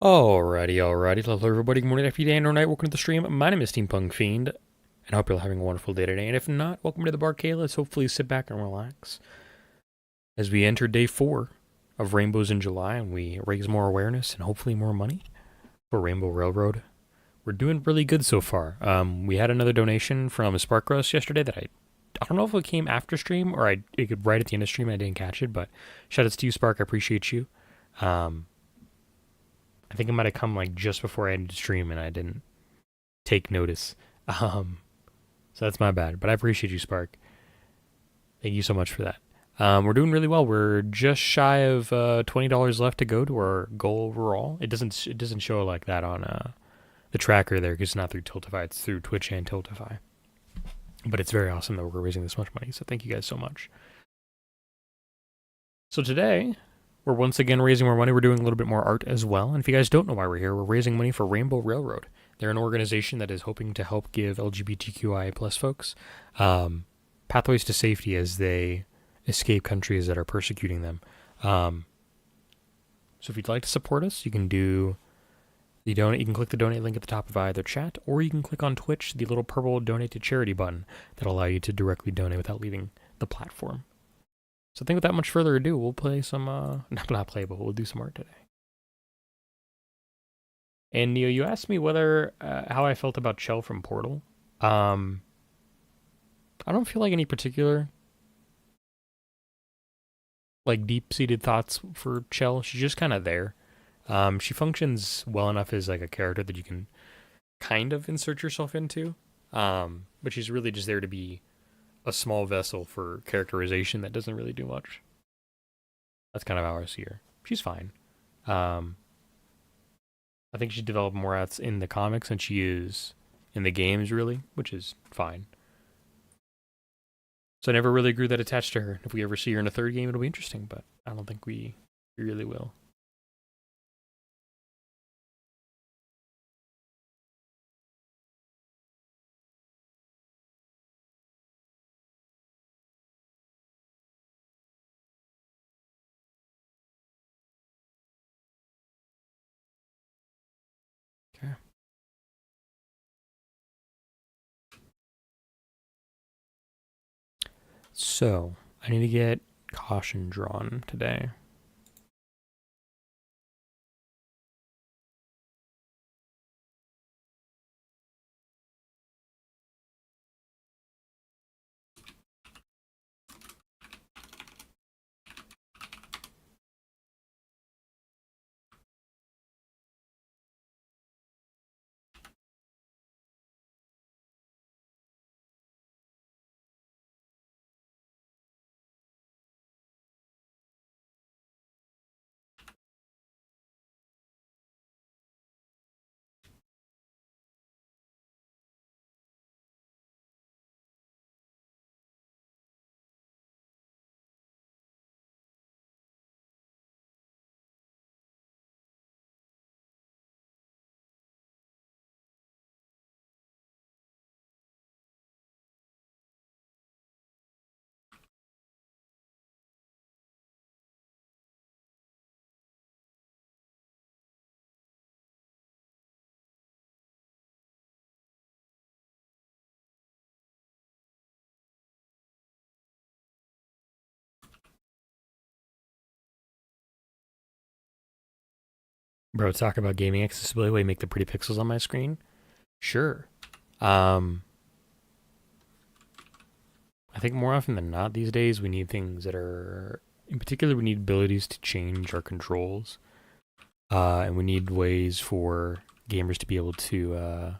Alrighty. Hello everybody, good morning, afternoon, or night. Welcome to the stream. My name is Steampunk Fiend, and I hope you're having a wonderful day today. And if not, welcome to the Barkade. Let's hopefully sit back and relax as we enter day 4 of Rainbows in July, and we raise more awareness and hopefully more money for Rainbow Railroad. We're doing really good so far. We had another donation from Sparkrust yesterday that I don't know if it came after stream or it could right at the end of stream and I didn't catch it, but shout outs to you, Spark. I appreciate you. I think it might have come like just before I ended the stream and I didn't take notice. So that's my bad, but I appreciate you, Spark. Thank you so much for that. We're doing really well. We're just shy of $20 left to go to our goal overall. It doesn't show like that on the tracker there because it's not through Tiltify. It's through Twitch and Tiltify. But it's very awesome that we're raising this much money. So thank you guys so much. So today, we're once again raising more money. We're doing a little bit more art as well. And if you guys don't know why we're here, we're raising money for Rainbow Railroad. They're an organization that is hoping to help give LGBTQIA plus folks pathways to safety as they escape countries that are persecuting them. So if you'd like to support us, you can do the donate. You can click the donate link at the top of either chat, or you can click on Twitch the little purple donate to charity button that'll allow you to directly donate without leaving the platform. So I think without much further ado, we'll play some, not play, but we'll do some art today. And Neo, you asked me whether, how I felt about Chell from Portal. I don't feel like any particular, like, deep-seated thoughts for Chell. She's just kind of there. She functions well enough as, like, a character that you can kind of insert yourself into. But she's really just there to be a small vessel for characterization that doesn't really do much. That's kind of how I see her. She's fine. I think she's developed more outs in the comics than she is in the games, really, which is fine. So I never really grew that attached to her. If we ever see her in a third game, it'll be interesting, but I don't think we really will. Okay. So, I need to get caution drawn today. Bro, talk about gaming accessibility. Way make the pretty pixels on my screen. Sure. I think more often than not these days we need things that are, in particular, we need abilities to change our controls, and we need ways for gamers to be able to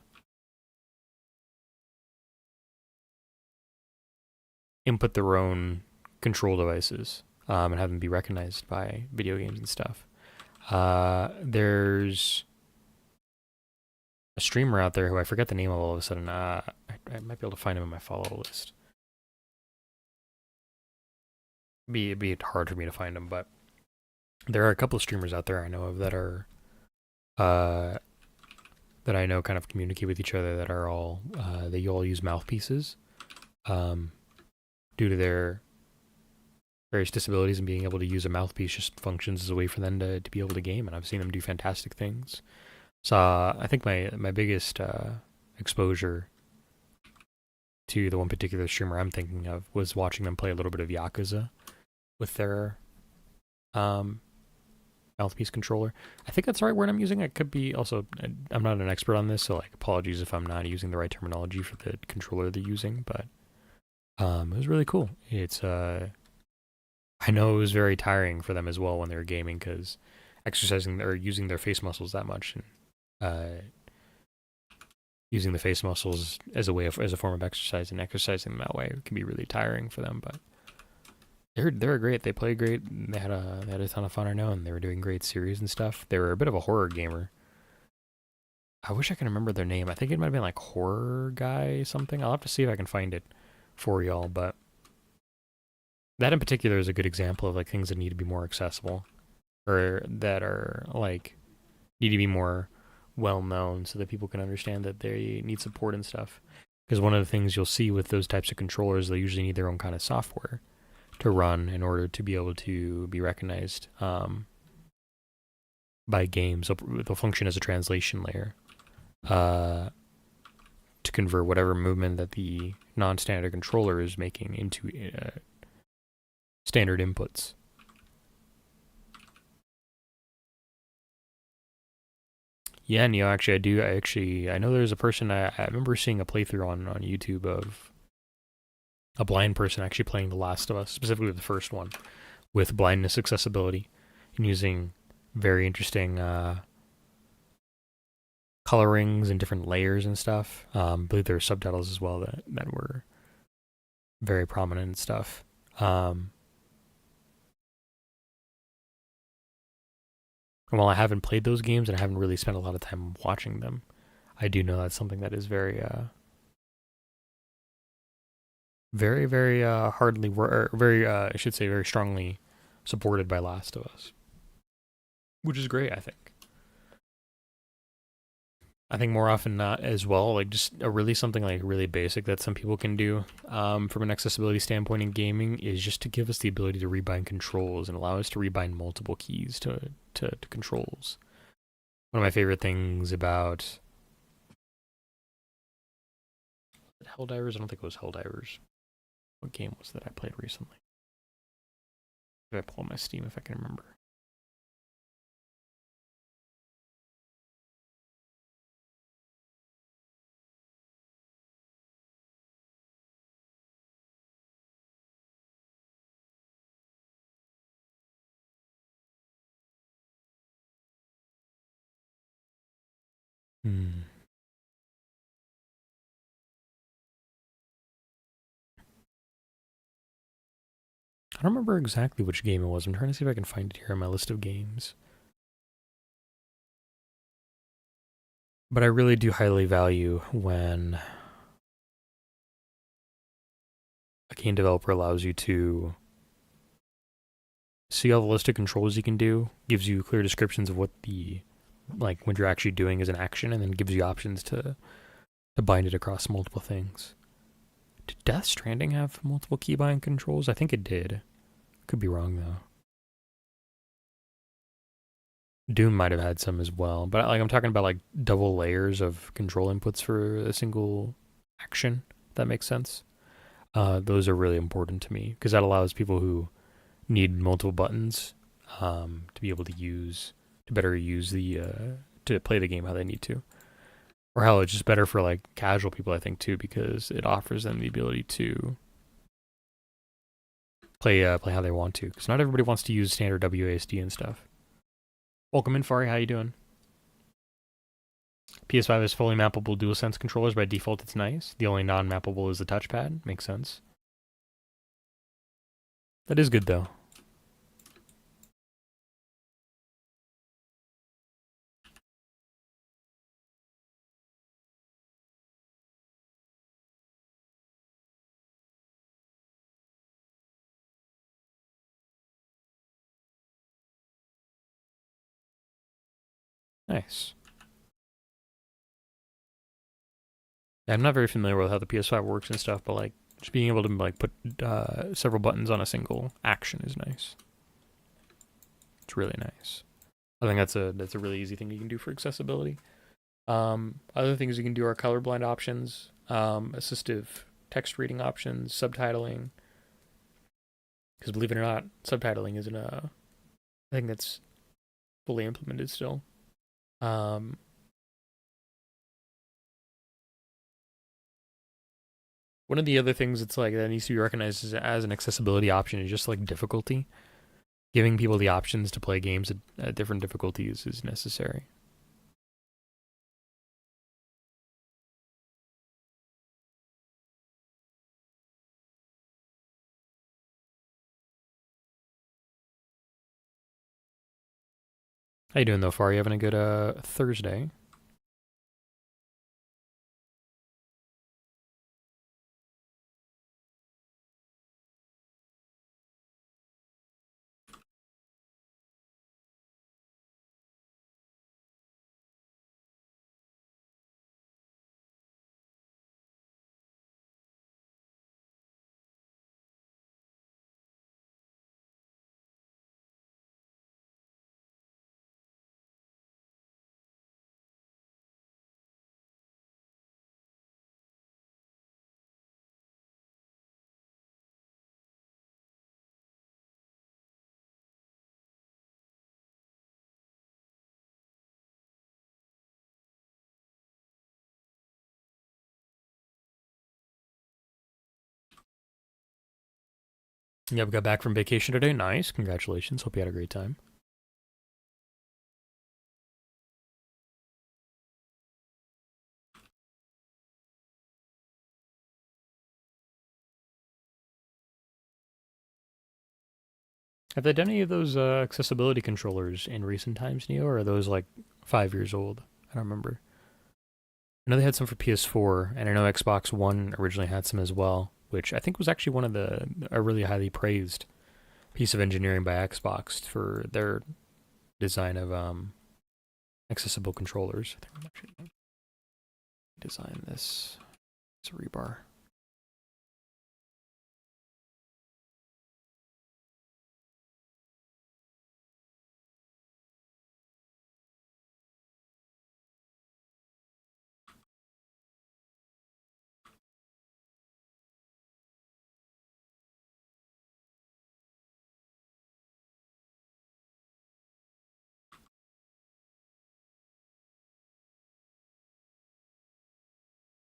input their own control devices and have them be recognized by video games and stuff. There's a streamer out there who I forget the name of all of a sudden. I might be able to find him in my follow list. It'd be hard for me to find him, but there are a couple of streamers out there I know of that are that I know kind of communicate with each other that are all they all use mouthpieces due to their various disabilities, and being able to use a mouthpiece just functions as a way for them to be able to game, and I've seen them do fantastic things. So I think my biggest exposure to the one particular streamer I'm thinking of was watching them play a little bit of Yakuza with their um, mouthpiece controller. I think that's the right word I'm using. It could be also, I'm not an expert on this, so like apologies if I'm not using the right terminology for the controller they're using, but it was really cool. It's I know it was very tiring for them as well when they were gaming because exercising or using their face muscles that much and using the face muscles as a way of, as a form of exercise and exercising them that way can be really tiring for them. But they're great. They play great. They had a ton of fun. I know, and they were doing great series and stuff. They were a bit of a horror gamer. I wish I could remember their name. I think it might have been like Horror Guy something. I'll have to see if I can find it for y'all. But that in particular is a good example of like things that need to be more accessible, or that are like need to be more well known so that people can understand that they need support and stuff. Because one of the things you'll see with those types of controllers, they usually need their own kind of software to run in order to be able to be recognized by games. They'll function as a translation layer to convert whatever movement that the non-standard controller is making into standard inputs. Yeah, Neo, actually, I know there's a person, I remember seeing a playthrough on YouTube of a blind person actually playing The Last of Us, specifically the first one, with blindness accessibility, and using very interesting colorings and different layers and stuff. I believe there were subtitles as well that were very prominent and stuff. And while I haven't played those games and I haven't really spent a lot of time watching them, I do know that's something that is very, very hardly, very, I should say, very strongly supported by Last of Us, which is great, I think. I think more often not as well, like just really something like really basic that some people can do from an accessibility standpoint in gaming is just to give us the ability to rebind controls and allow us to rebind multiple keys to controls. One of my favorite things about Helldivers, I don't think it was Helldivers. What game was that I played recently? Did I pull up my Steam if I can remember? Hmm. I don't remember exactly which game it was. I'm trying to see if I can find it here on my list of games. But I really do highly value when a game developer allows you to see all the list of controls you can do, gives you clear descriptions of what the, like, what you're actually doing as an action, and then gives you options to bind it across multiple things. Did Death Stranding have multiple keybind controls? I think it did. Could be wrong though. Doom might have had some as well, but like I'm talking about like double layers of control inputs for a single action. If that makes sense. Those are really important to me because that allows people who need multiple buttons to be able to better use the to play the game how they need to. Or hell, it's just better for like casual people, I think, too, because it offers them the ability to play how they want to. Because not everybody wants to use standard WASD and stuff. Welcome in, Fari. How you doing? PS5 is fully mappable DualSense controllers. By default, it's nice. The only non-mappable is the touchpad. Makes sense. That is good, though. Nice. Yeah, I'm not very familiar with how the PS5 works and stuff, but like Just being able to like put several buttons on a single action is nice. It's really nice. I think that's a really easy thing you can do for accessibility. Other things you can do are colorblind options, assistive text reading options, subtitling. Because believe it or not, subtitling isn't a thing that's fully implemented still. One of the other things that's like that needs to be recognized as an accessibility option is just like difficulty. Giving people the options to play games at different difficulties is necessary. How you doing though, Far? You having a good Thursday? Yep, got back from vacation today. Nice. Congratulations. Hope you had a great time. Have they done any of those accessibility controllers in recent times, Neo, or are those like 5 years old? I don't remember. I know they had some for PS4, and I know Xbox One originally had some as well, which I think was actually one of a really highly praised piece of engineering by Xbox for their design of accessible controllers. I think I'm actually going to design this. It's a rebar.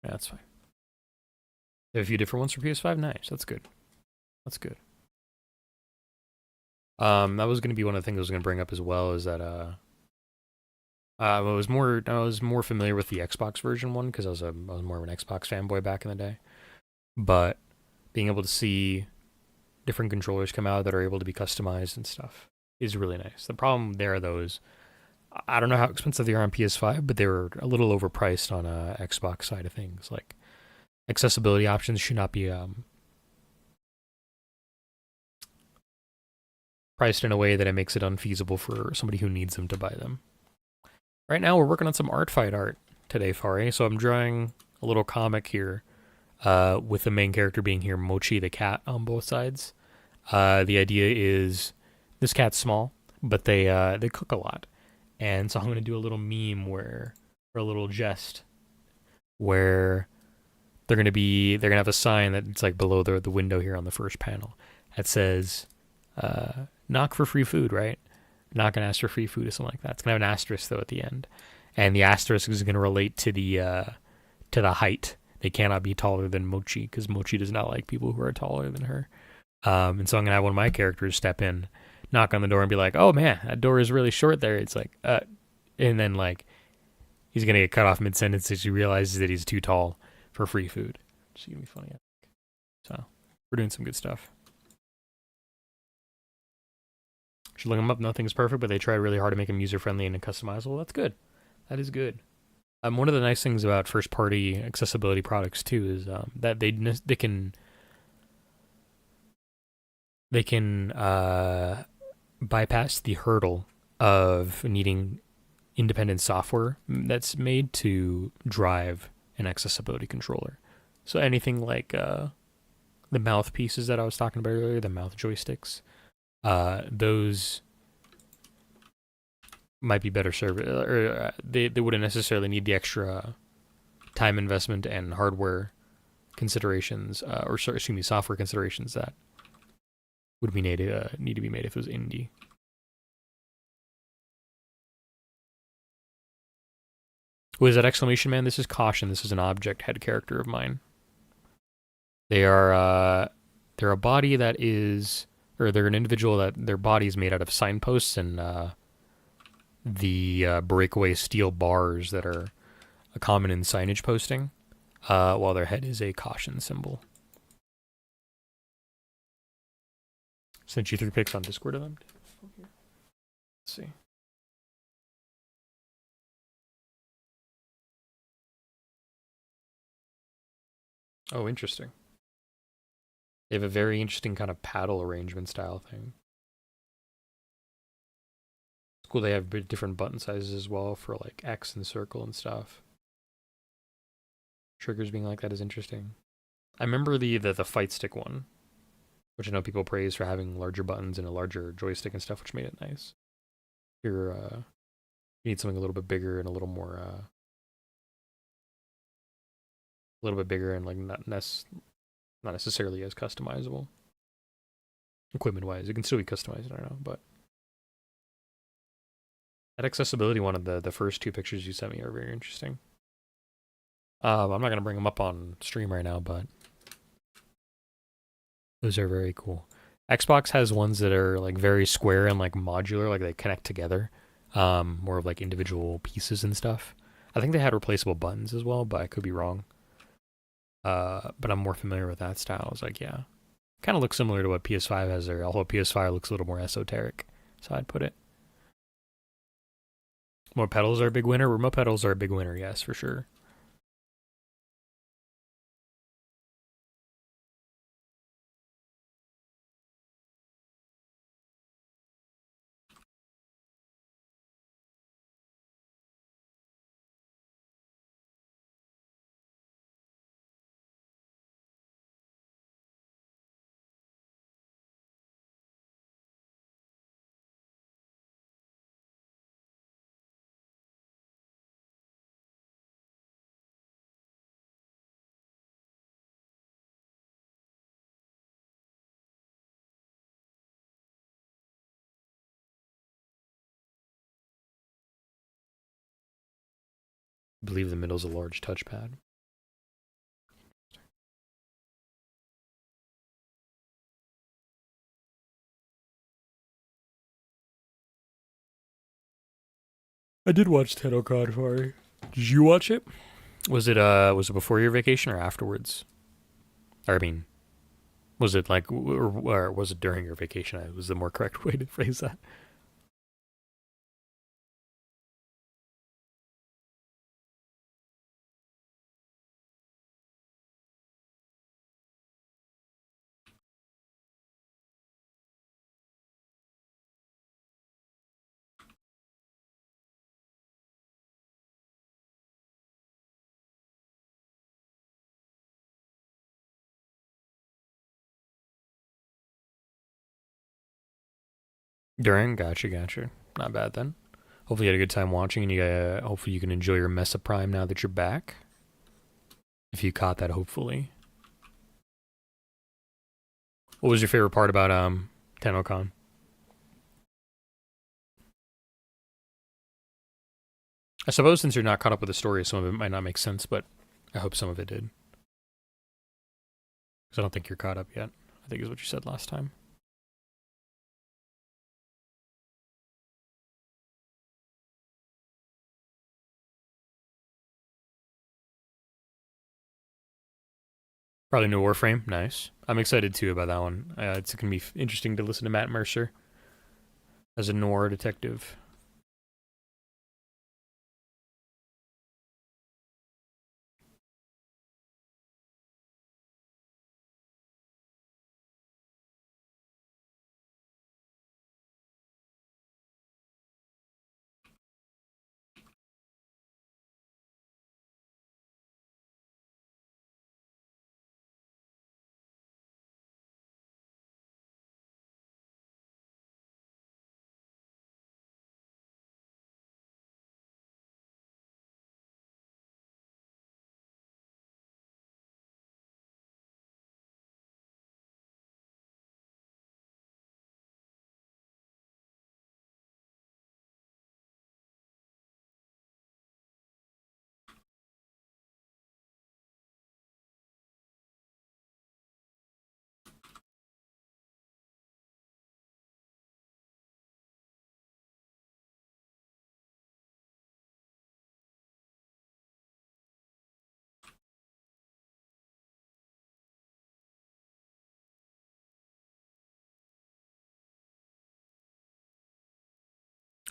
Yeah, that's fine. They have a few different ones for PS5. Nice. That's good. That's good. That was going to be one of the things I was going to bring up as well. Is that I was more familiar with the Xbox version one because I was more of an Xbox fanboy back in the day. But being able to see different controllers come out that are able to be customized and stuff is really nice. The problem there though is I don't know how expensive they are on PS5, but they were a little overpriced on Xbox side of things. Like accessibility options should not be priced in a way that it makes it unfeasible for somebody who needs them to buy them. Right now, we're working on some art fight art today, Fari. So I'm drawing a little comic here, with the main character being here, Mochi the cat, on both sides. The idea is this cat's small, but they cook a lot, and so I'm gonna do a little meme or a little jest where they're gonna have a sign that's like below the window here on the first panel that says, "Knock for free food," right? Not gonna ask for free food or something like that. It's gonna have an asterisk though at the end, and the asterisk is gonna relate to the height. They cannot be taller than Mochi because Mochi does not like people who are taller than her. And so I'm gonna have one of my characters step in, knock on the door, and be like, "Oh man, that door is really short there." It's like, and then like he's gonna get cut off mid sentence as he realizes that he's too tall for free food. It's gonna be funny. So we're doing some good stuff. Should look them up. Nothing's perfect, but they try really hard to make them user friendly and customizable. That's good. That is good. One of the nice things about first party accessibility products too is that they can bypass the hurdle of needing independent software that's made to drive an accessibility controller. So anything like the mouthpieces that I was talking about earlier, the mouth joysticks, those might be better served, or they wouldn't necessarily need the extra time investment and hardware considerations, or excuse me, software considerations that would be need to be made if it was indie. Was that exclamation man? This is caution. This is an object head character of mine. They are they're a body that is, or they're an individual that their body is made out of signposts and the breakaway steel bars that are common in signage posting, while their head is a caution symbol. Sent you 3 pics on Discord of them. Let's see. Oh, interesting. They have a very interesting kind of paddle arrangement style thing. It's cool. They have different button sizes as well for like X and circle and stuff. Triggers being like that is interesting. I remember the fight stick one, which I know people praise for having larger buttons and a larger joystick and stuff, which made it nice. You're you need something a little bit bigger and a little more a little bit bigger and like not necessarily as customizable equipment wise. It can still be customized, I don't know, but that accessibility one of the first 2 pictures you sent me are very interesting. I'm not gonna bring them up on stream right now, but those are very cool. Xbox has ones that are like very square and like modular, like they connect together, more of like individual pieces and stuff. I think they had replaceable buttons as well, but I could be wrong. But I'm more familiar with that style. It's like, yeah, kind of looks similar to what PS5 has there, although PS5 looks a little more esoteric. So I'd put it. More pedals are a big winner. Remote pedals are a big winner, yes, for sure. I believe the middle's a large touchpad. I did watch Tenno-Con, sorry. Did you watch it? Was it before your vacation or afterwards? Or I mean, was it like or was it during your vacation? It was the more correct way to phrase that. During, gotcha. Not bad then. Hopefully you had a good time watching, and hopefully you can enjoy your Mesa Prime now that you're back. If you caught that, hopefully. What was your favorite part about Tenno-Con? I suppose since you're not caught up with the story, some of it might not make sense, but I hope some of it did. Because I don't think you're caught up yet. I think is what you said last time. Probably no Warframe. Nice. I'm excited too about that one. It's going to be interesting to listen to Matt Mercer as a noir detective.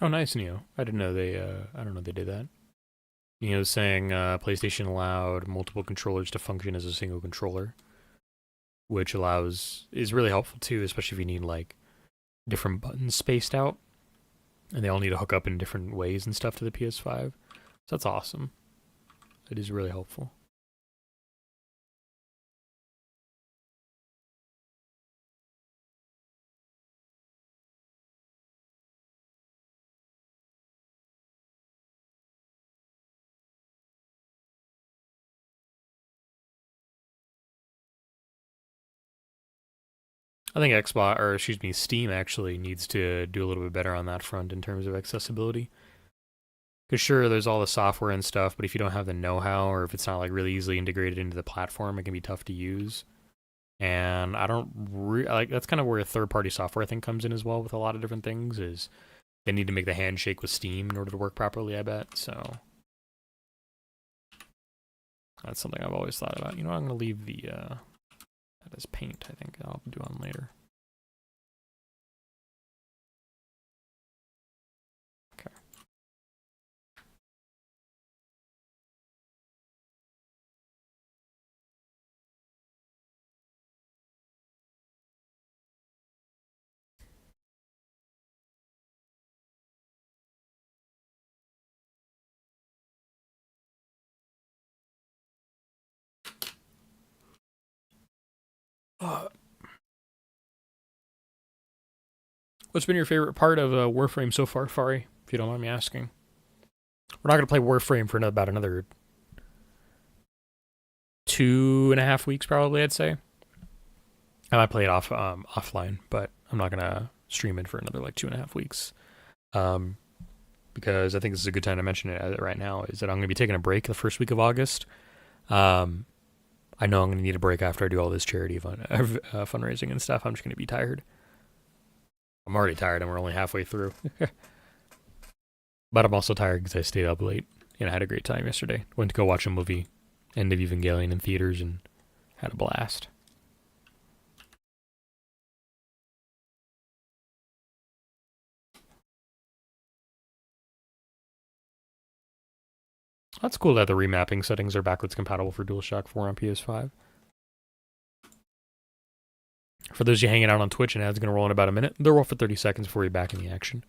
Oh, nice, Neo. I didn't know they. I don't know they did that. Neo's saying PlayStation allowed multiple controllers to function as a single controller, which is really helpful too, especially if you need like different buttons spaced out, and they all need to hook up in different ways and stuff to the PS5. So that's awesome. It is really helpful. I think Xbox, or excuse me, Steam actually needs to do a little bit better on that front in terms of accessibility. Because sure, there's all the software and stuff, but if you don't have the know-how, or if it's not like really easily integrated into the platform, it can be tough to use. And I don't like that's kind of where third-party software I think comes in as well with a lot of different things. Is they need to make the handshake with Steam in order to work properly. I bet so. That's something I've always thought about. You know, I'm gonna leave that as paint. I think I'll do on later. Okay. What's been your favorite part of Warframe so far, Fari? If you don't mind me asking. We're not gonna play Warframe for about another 2.5 weeks, probably. I'd say. I might play it offline, but I'm not gonna stream it for another like 2.5 weeks. Um, because I think this is a good time to mention it right now. Is that I'm gonna be taking a break the first week of August. Um, I know I'm gonna need a break after I do all this charity fundraising and stuff. I'm just gonna be tired. I'm already tired, and we're only halfway through. But I'm also tired because I stayed up late and I had a great time yesterday. Went to go watch a movie, End of Evangelion, in theaters and had a blast. That's cool that the remapping settings are backwards compatible for DualShock 4 on PS5. For those of you hanging out on Twitch, and ads going to roll in about a minute. They'll roll for 30 seconds before you're back in the action.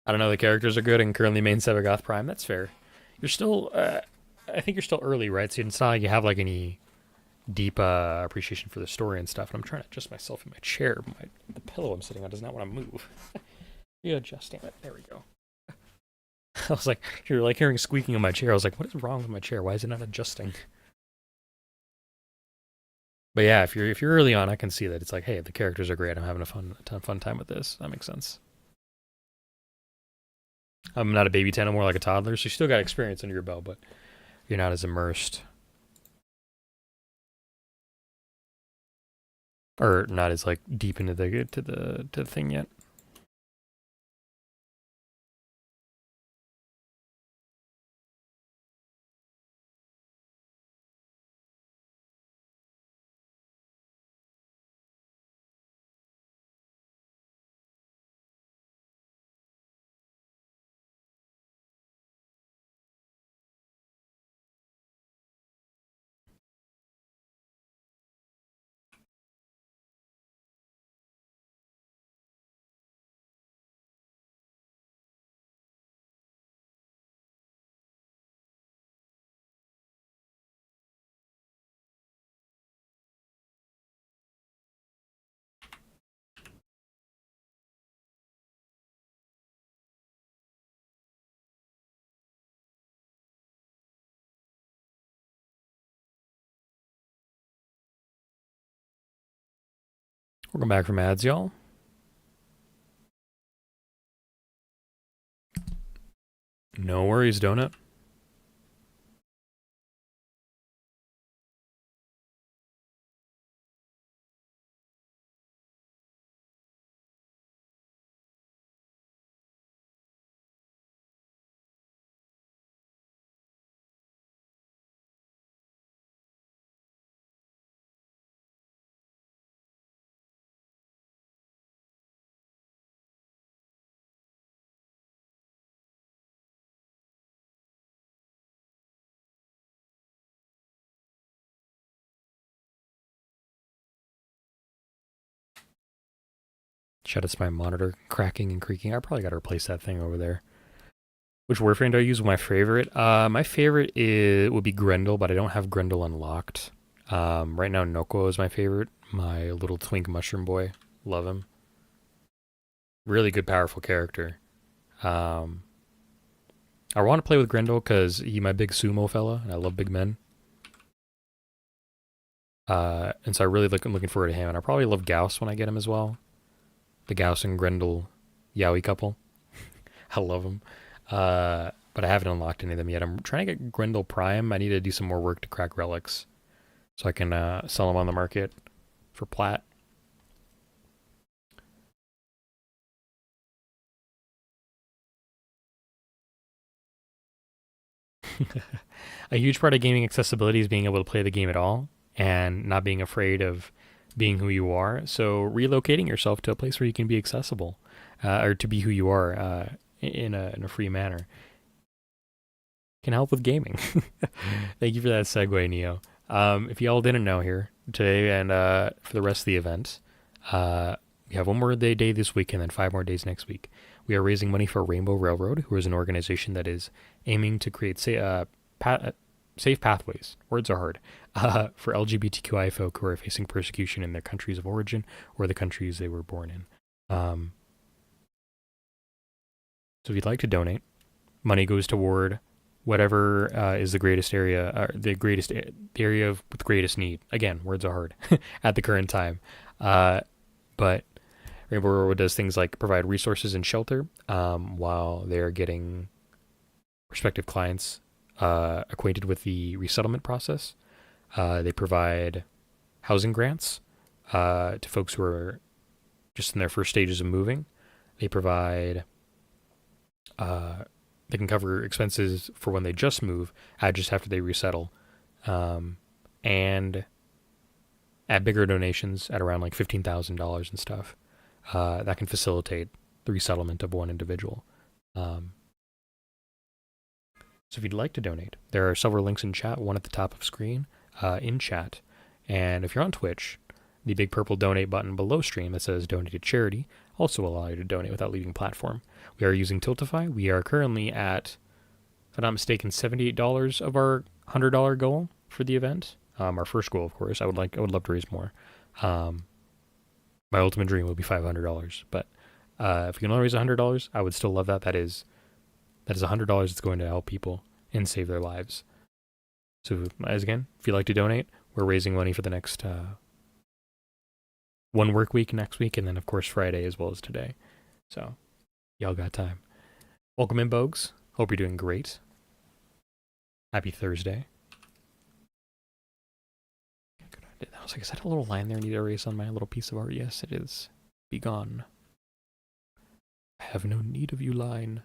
I don't know. The characters are good and currently main Sebagoth Prime. That's fair. You're still, I think you're still early, right? So it's not like you have like any deep appreciation for the story and stuff. And I'm trying to adjust myself in my chair. The pillow I'm sitting on does not want to move. You adjusting it. There we go. I was like, you're like hearing squeaking in my chair. I was like, what is wrong with my chair? Why is it not adjusting? But yeah, if you're early on, I can see that it's like, hey, the characters are great. I'm having a ton of fun time with this. That makes sense. I'm not a baby 10, I'm more like a toddler, so you still got experience under your belt, but you're not as immersed or not as like deep into the thing yet. Welcome back from ads, y'all. No worries, Donut. Shout out to my monitor cracking and creaking. I probably got to replace that thing over there. Which Warframe do I use? My favorite? My favorite would be Grendel, but I don't have Grendel unlocked. Right now, Noko is my favorite. My little twink mushroom boy. Love him. Really good, powerful character. Um, I want to play with Grendel because he's my big sumo fella, and I love big men. And so I'm looking forward to him, and I probably love Gauss when I get him as well. The Gauss and Grendel Yowie couple. I love them. But I haven't unlocked any of them yet. I'm trying to get Grendel Prime. I need to do some more work to crack relics so I can sell them on the market for plat. A huge part of gaming accessibility is being able to play the game at all and not being afraid of being who you are. So relocating yourself to a place where you can be accessible or to be who you are in a free manner can help with gaming. Thank you for that segue, Neo. If you all didn't know here today and for the rest of the event, we have one more day this week and then 5 more days next week. We are raising money for Rainbow Railroad, who is an organization that is aiming to create safe pathways. Words are hard. For LGBTQI folk who are facing persecution in their countries of origin or the countries they were born in. So if you'd like to donate, money goes toward whatever is the greatest area, the area with greatest need. Again, words are hard at the current time. But Rainbow Railroad does things like provide resources and shelter while they're getting prospective clients acquainted with the resettlement process. They provide housing grants to folks who are just in their first stages of moving. They provide, they can cover expenses for when they just move, just after they resettle, and at bigger donations at around like $15,000 and stuff. That can facilitate the resettlement of one individual. So if you'd like to donate, there are several links in chat, one at the top of screen in chat. And if you're on Twitch, the big purple donate button below stream that says donate to charity also allow you to donate without leaving platform. We are using Tiltify. We are currently at, if I'm not mistaken, $78 of our $100 goal for the event. Our first goal, of course. I would love to raise more. My ultimate dream would be $500, but if you can only raise $100, I would still love that. That is $100 that's going to help people and save their lives. So, as again, if you'd like to donate, we're raising money for the next one work week next week, and then of course Friday as well as today. So, y'all got time. Welcome in, Bogues. Hope you're doing great. Happy Thursday. I was like, is that a little line there I need to erase on my little piece of art? Yes, it is. Be gone. I have no need of you, line.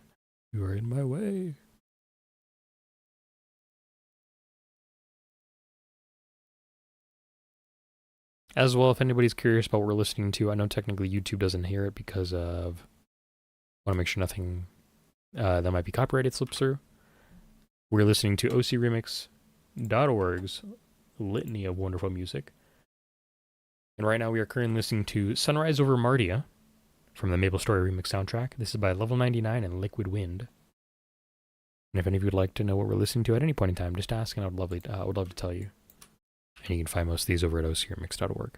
You are in my way. As well, if anybody's curious about what we're listening to, I know technically YouTube doesn't hear it because of, I want to make sure nothing that might be copyrighted slips through. We're listening to ocremix.org's litany of wonderful music. And right now we are currently listening to Sunrise Over Mardia from the Maple Story Remix soundtrack. This is by Level 99 and Liquid Wind. And if any of you would like to know what we're listening to at any point in time, just ask and I would love to tell you. And you can find most of these over at ocremix.org.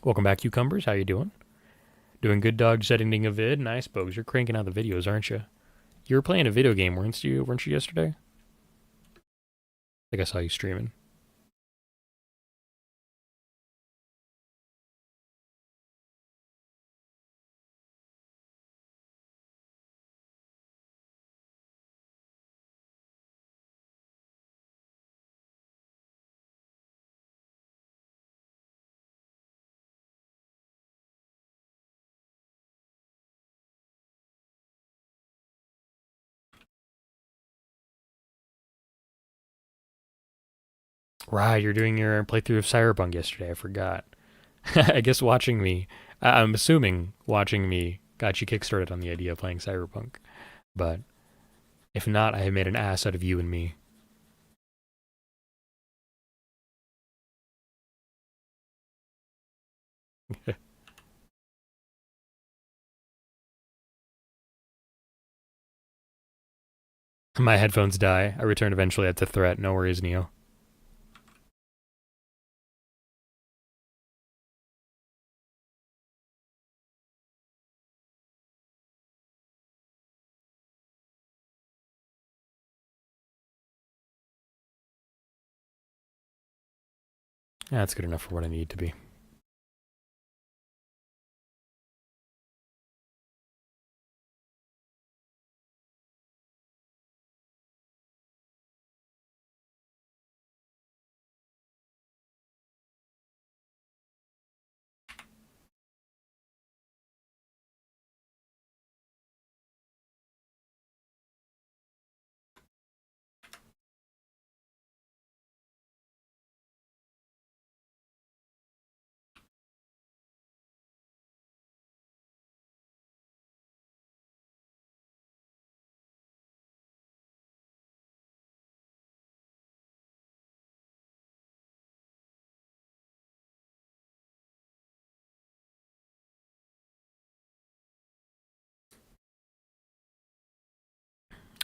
Welcome back, Cucumbers. How you doing? Doing good, dog. Just editing a vid. Nice, Bogues. You're cranking out the videos, aren't you? You were playing a video game, weren't you yesterday? I think I saw you streaming. Right, you're doing your playthrough of Cyberpunk yesterday. I forgot. I guess I'm assuming watching me got you kickstarted on the idea of playing Cyberpunk. But if not, I have made an ass out of you and me. My headphones die. I return eventually at the threat. No worries, Neo. Yeah, that's good enough for what I need to be.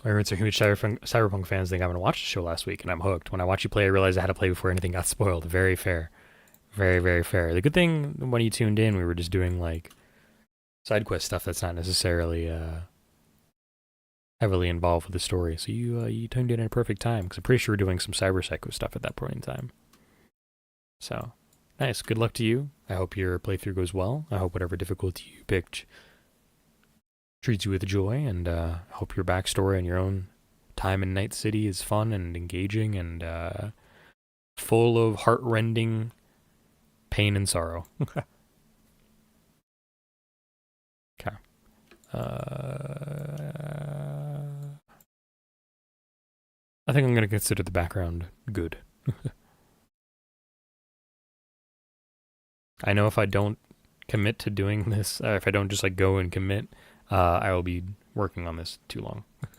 My roots are huge Cyberpunk fans think I'm gonna watch the show last week, and I'm hooked. When I watch you play, I realize I had to play before anything got spoiled. Very fair. Very, very fair. The good thing when you tuned in, we were just doing like side quest stuff that's not necessarily heavily involved with the story. So you tuned in at a perfect time because I'm pretty sure we're doing some cyber psycho stuff at that point in time. So nice. Good luck to you. I hope your playthrough goes well. I hope whatever difficulty you picked treats you with joy, and I hope your backstory and your own time in Night City is fun and engaging and full of heartrending pain and sorrow. Okay. I think I'm going to consider the background good. I know if I don't commit to doing this, if I don't just like go and commit, I will be working on this too long. Let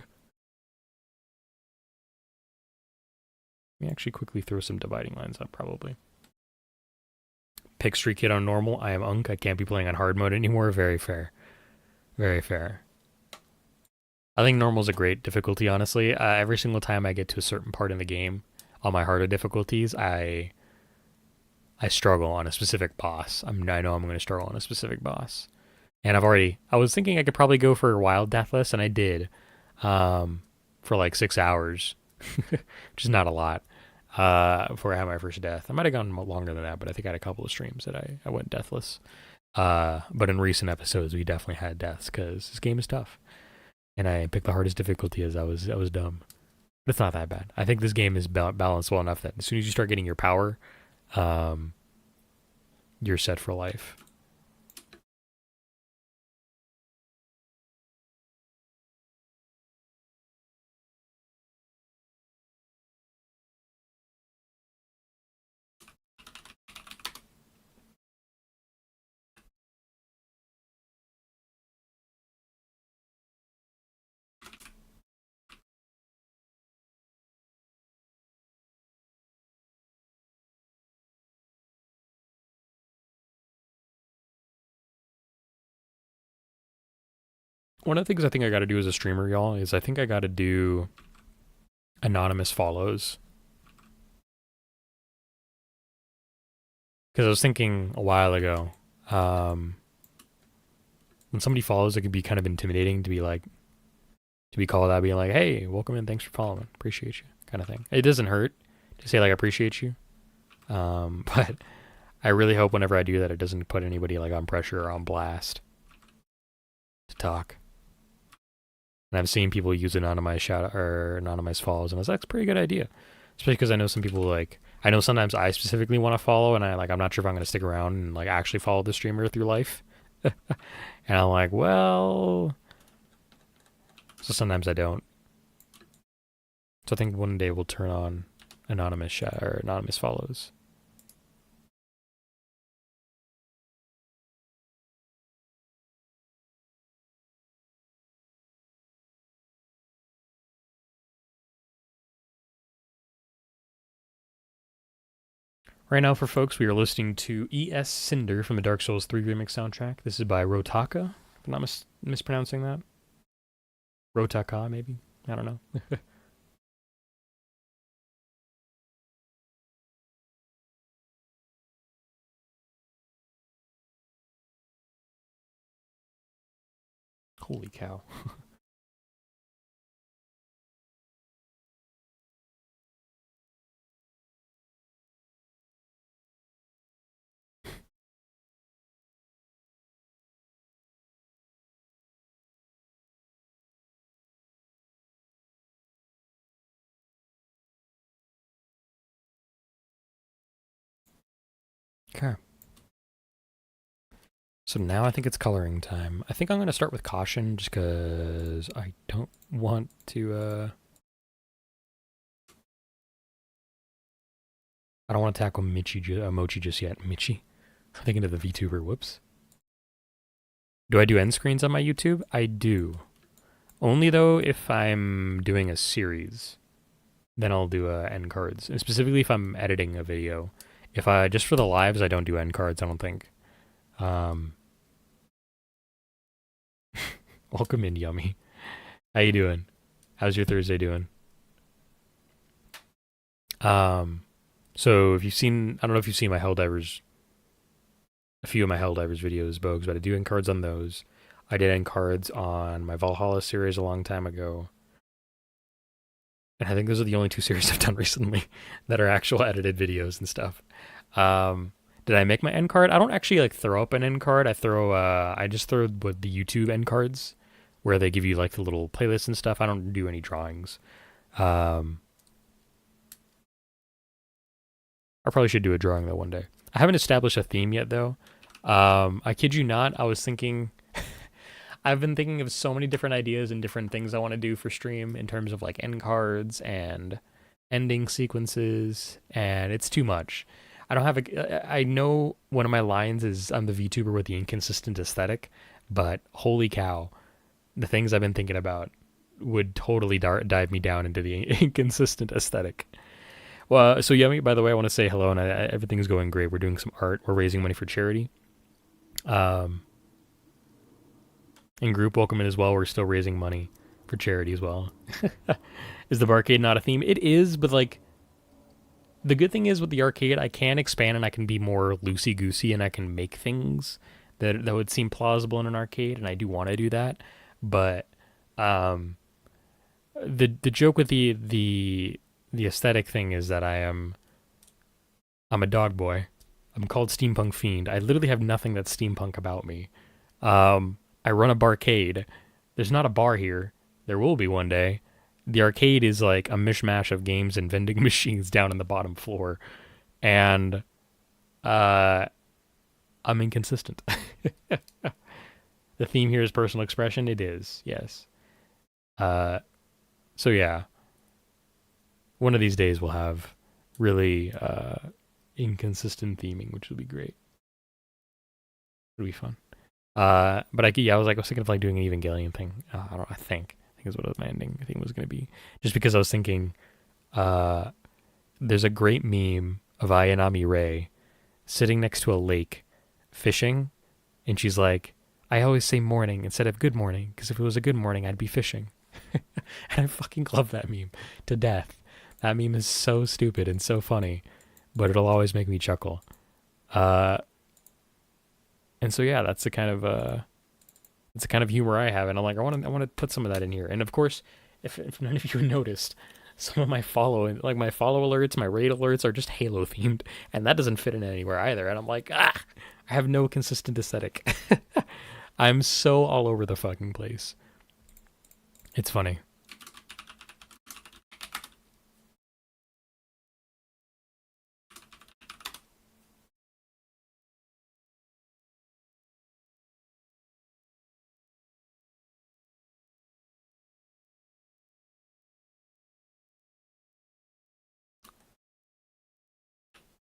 me actually quickly throw some dividing lines up, probably. Pick Street Kid on normal. I am Unk. I can't be playing on hard mode anymore. Very fair. Very fair. I think normal's a great difficulty, honestly. Every single time I get to a certain part in the game on my harder difficulties, I struggle on a specific boss. I know I'm going to struggle on a specific boss. And I was thinking I could probably go for a wild deathless, and I did for like 6 hours, which is not a lot before I had my first death. I might have gone longer than that, but I think I had a couple of streams that I went deathless. But in recent episodes, we definitely had deaths because this game is tough. And I picked the hardest difficulty as I was dumb. But it's not that bad. I think this game is balanced well enough that as soon as you start getting your power, you're set for life. One of the things I think I got to do as a streamer, y'all, is I think I got to do anonymous follows. Because I was thinking a while ago, when somebody follows, it could be kind of intimidating to be like, to be called out, being like, "Hey, welcome in, thanks for following, appreciate you," kind of thing. It doesn't hurt to say like, "I appreciate you," but I really hope whenever I do that, it doesn't put anybody like on pressure or on blast to talk. And I've seen people use anonymized shout or anonymized follows, and I was like, "That's a pretty good idea," especially because I know some people like. I know sometimes I specifically want to follow, and I'm not sure if I'm going to stick around and like actually follow the streamer through life. And I'm like, well, so sometimes I don't. So I think one day we'll turn on anonymous or anonymous follows. Right now, for folks, we are listening to E.S. Cinder from the Dark Souls 3 remix soundtrack. This is by Rotaka, if I'm not mispronouncing that. Rotaka, maybe. I don't know. Holy cow. Okay. So now I think it's coloring time. I think I'm going to start with caution just because I don't want to, I don't want to tackle Mochi just yet. Michi. I'm thinking of the VTuber. Whoops. Do I do end screens on my YouTube? I do. Only though if I'm doing a series, then I'll do end cards. And specifically if I'm editing a video. If I just for the lives, I don't do end cards. I don't think. Um, welcome in, Yummy. How you doing? How's your Thursday doing? Um, so if you've seen, I don't know if you've seen my Helldivers, a few of my Helldivers videos, Bogues, but I do end cards on those. I did end cards on my Valhalla series a long time ago. And I think those are the only two series I've done recently that are actual edited videos and stuff. Did I make my end card? I don't actually like throw up an end card. I just throw with the YouTube end cards where they give you like the little playlists and stuff. I don't do any drawings. Um, I probably should do a drawing though one day. I haven't established a theme yet though. I kid you not, I was thinking I've been thinking of so many different ideas and different things I want to do for stream in terms of like end cards and ending sequences, and it's too much. I don't have a. I know one of my lines is I'm the VTuber with the inconsistent aesthetic, but holy cow, the things I've been thinking about would totally dive me down into the inconsistent aesthetic. Well, so Yummy, by the way, I want to say hello, and everything's going great. We're doing some art. We're raising money for charity. Um, in group, welcome in as well. We're still raising money for charity as well. Is the Barkade not a theme? It is, but like the good thing is with the arcade, I can expand and I can be more loosey goosey and I can make things that would seem plausible in an arcade, and I do want to do that. But um, the joke with the aesthetic thing is that I'm a dog boy. I'm called Steampunk Fiend. I literally have nothing that's steampunk about me. I run a barcade. There's not a bar here. There will be one day. The arcade is like a mishmash of games and vending machines down in the bottom floor, and uh, I'm inconsistent. The theme here is personal expression. It is, yes. Uh, so yeah, one of these days we'll have really inconsistent theming, which will be great. It'll be fun. But I was thinking of like doing an Evangelion thing. I don't. I think is what my ending thing was going to be. Just because I was thinking, uh, there's a great meme of Ayanami Rei sitting next to a lake, fishing, and she's like, "I always say morning instead of good morning because if it was a good morning, I'd be fishing." And I fucking love that meme to death. That meme is so stupid and so funny, but it'll always make me chuckle. Uh, and so yeah, that's the kind of it's the kind of humor I have, and I'm like, I want to put some of that in here. And of course, if none of you noticed, some of my my follow alerts, my raid alerts are just Halo themed, and that doesn't fit in anywhere either. And I'm like, I have no consistent aesthetic. I'm so all over the fucking place. It's funny.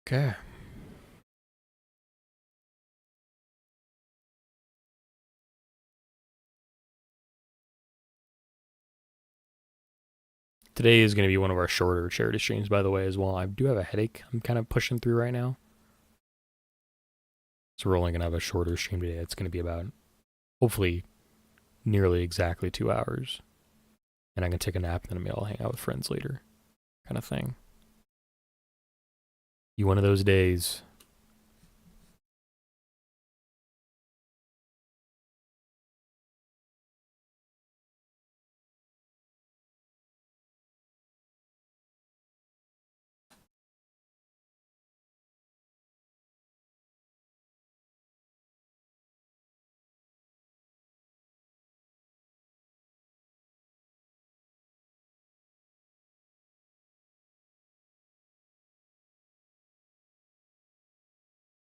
Okay. Today is going to be one of our shorter charity streams, by the way, as well. I do have a headache I'm kind of pushing through right now. So we're only going to have a shorter stream today. It's going to be about, hopefully, nearly exactly 2 hours. and I can take a nap and then maybe I'll hang out with friends later, kind of thing. You one of those days.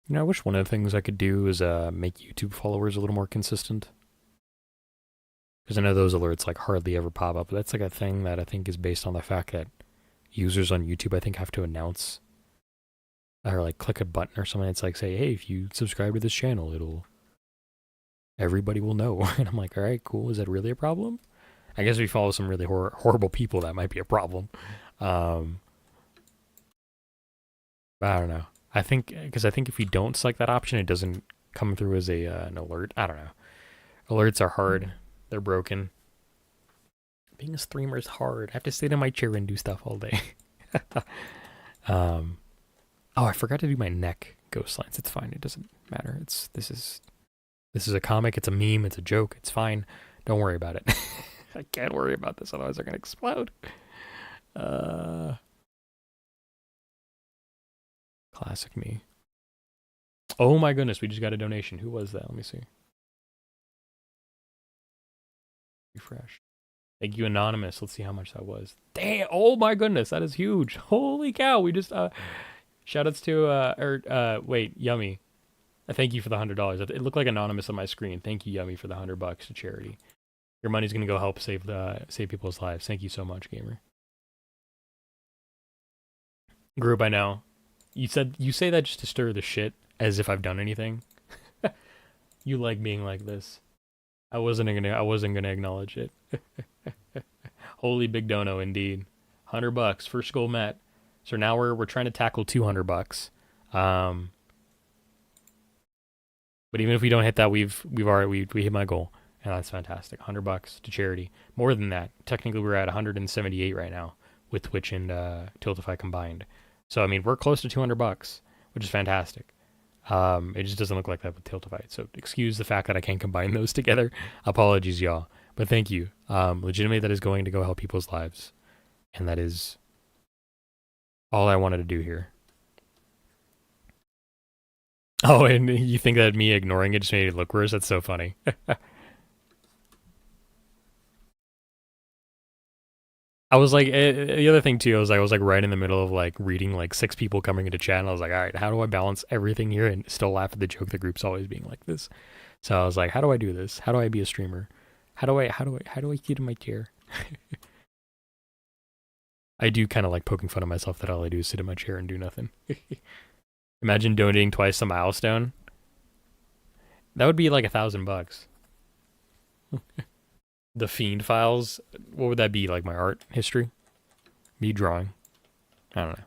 You know, I wish one of the things I could do is make YouTube followers a little more consistent. Because I know those alerts like hardly ever pop up. But that's like a thing that I think is based on the fact that users on YouTube, I think, have to announce or like click a button or something. It's like say, hey, if you subscribe to this channel, everybody will know. And I'm like, all right, cool. Is that really a problem? I guess if we follow some really horrible people, that might be a problem. But I don't know. I think if you don't select that option, it doesn't come through as an alert. I don't know. Alerts are hard. They're broken. Being a streamer is hard. I have to sit in my chair and do stuff all day. Oh, I forgot to do my neck ghost lines. It's fine. It doesn't matter. This is a comic. It's a meme. It's a joke. It's fine. Don't worry about it. I can't worry about this, otherwise they're gonna explode. Classic me. Oh my goodness, we just got a donation. Who was that? Let me see. Refresh. Thank you, Anonymous. Let's see how much that was. Damn! Oh my goodness, that is huge. Holy cow! We just shoutouts to wait, Yummy. Thank you for the $100. It looked like Anonymous on my screen. Thank you, Yummy, for the $100 to charity. Your money's gonna go help save people's lives. Thank you so much, gamer. Group, I know. You say that just to stir the shit, as if I've done anything. You like being like this. I wasn't gonna acknowledge it. Holy big dono indeed. $100 first goal met. So now we're trying to tackle $200. But even if we don't hit that, we hit my goal, and that's fantastic. $100 to charity. More than that, technically we're at 178 right now with Twitch and Tiltify combined. So I mean we're close to $200, which is fantastic. It just doesn't look like that with Tiltify. So excuse the fact that I can't combine those together. Apologies, y'all. But thank you. Legitimately, that is going to go help people's lives, and that is all I wanted to do here. Oh, and you think that me ignoring it just made it look worse? That's so funny. I was like, the other thing too, I was like right in the middle of like reading like 6 people coming into chat, and I was like, all right, how do I balance everything here and still laugh at the joke the group's always being like this? So I was like, how do I do this? How do I be a streamer? How do I get in my chair? I do kind of like poking fun of myself that all I do is sit in my chair and do nothing. Imagine donating twice a milestone. That would be like $1,000. The Fiend files, what would that be? Like my art history? Me drawing? I don't know.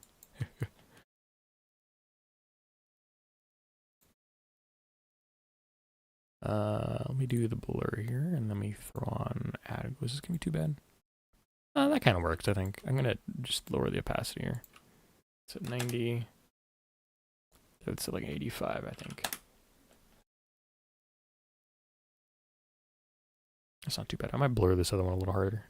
Let me do the blur here, and let me throw on add. Was this gonna be too bad? That kind of works, I think. I'm gonna just lower the opacity here. It's at 90. It's at like 85, I think. That's not too bad. I might blur this other one a little harder.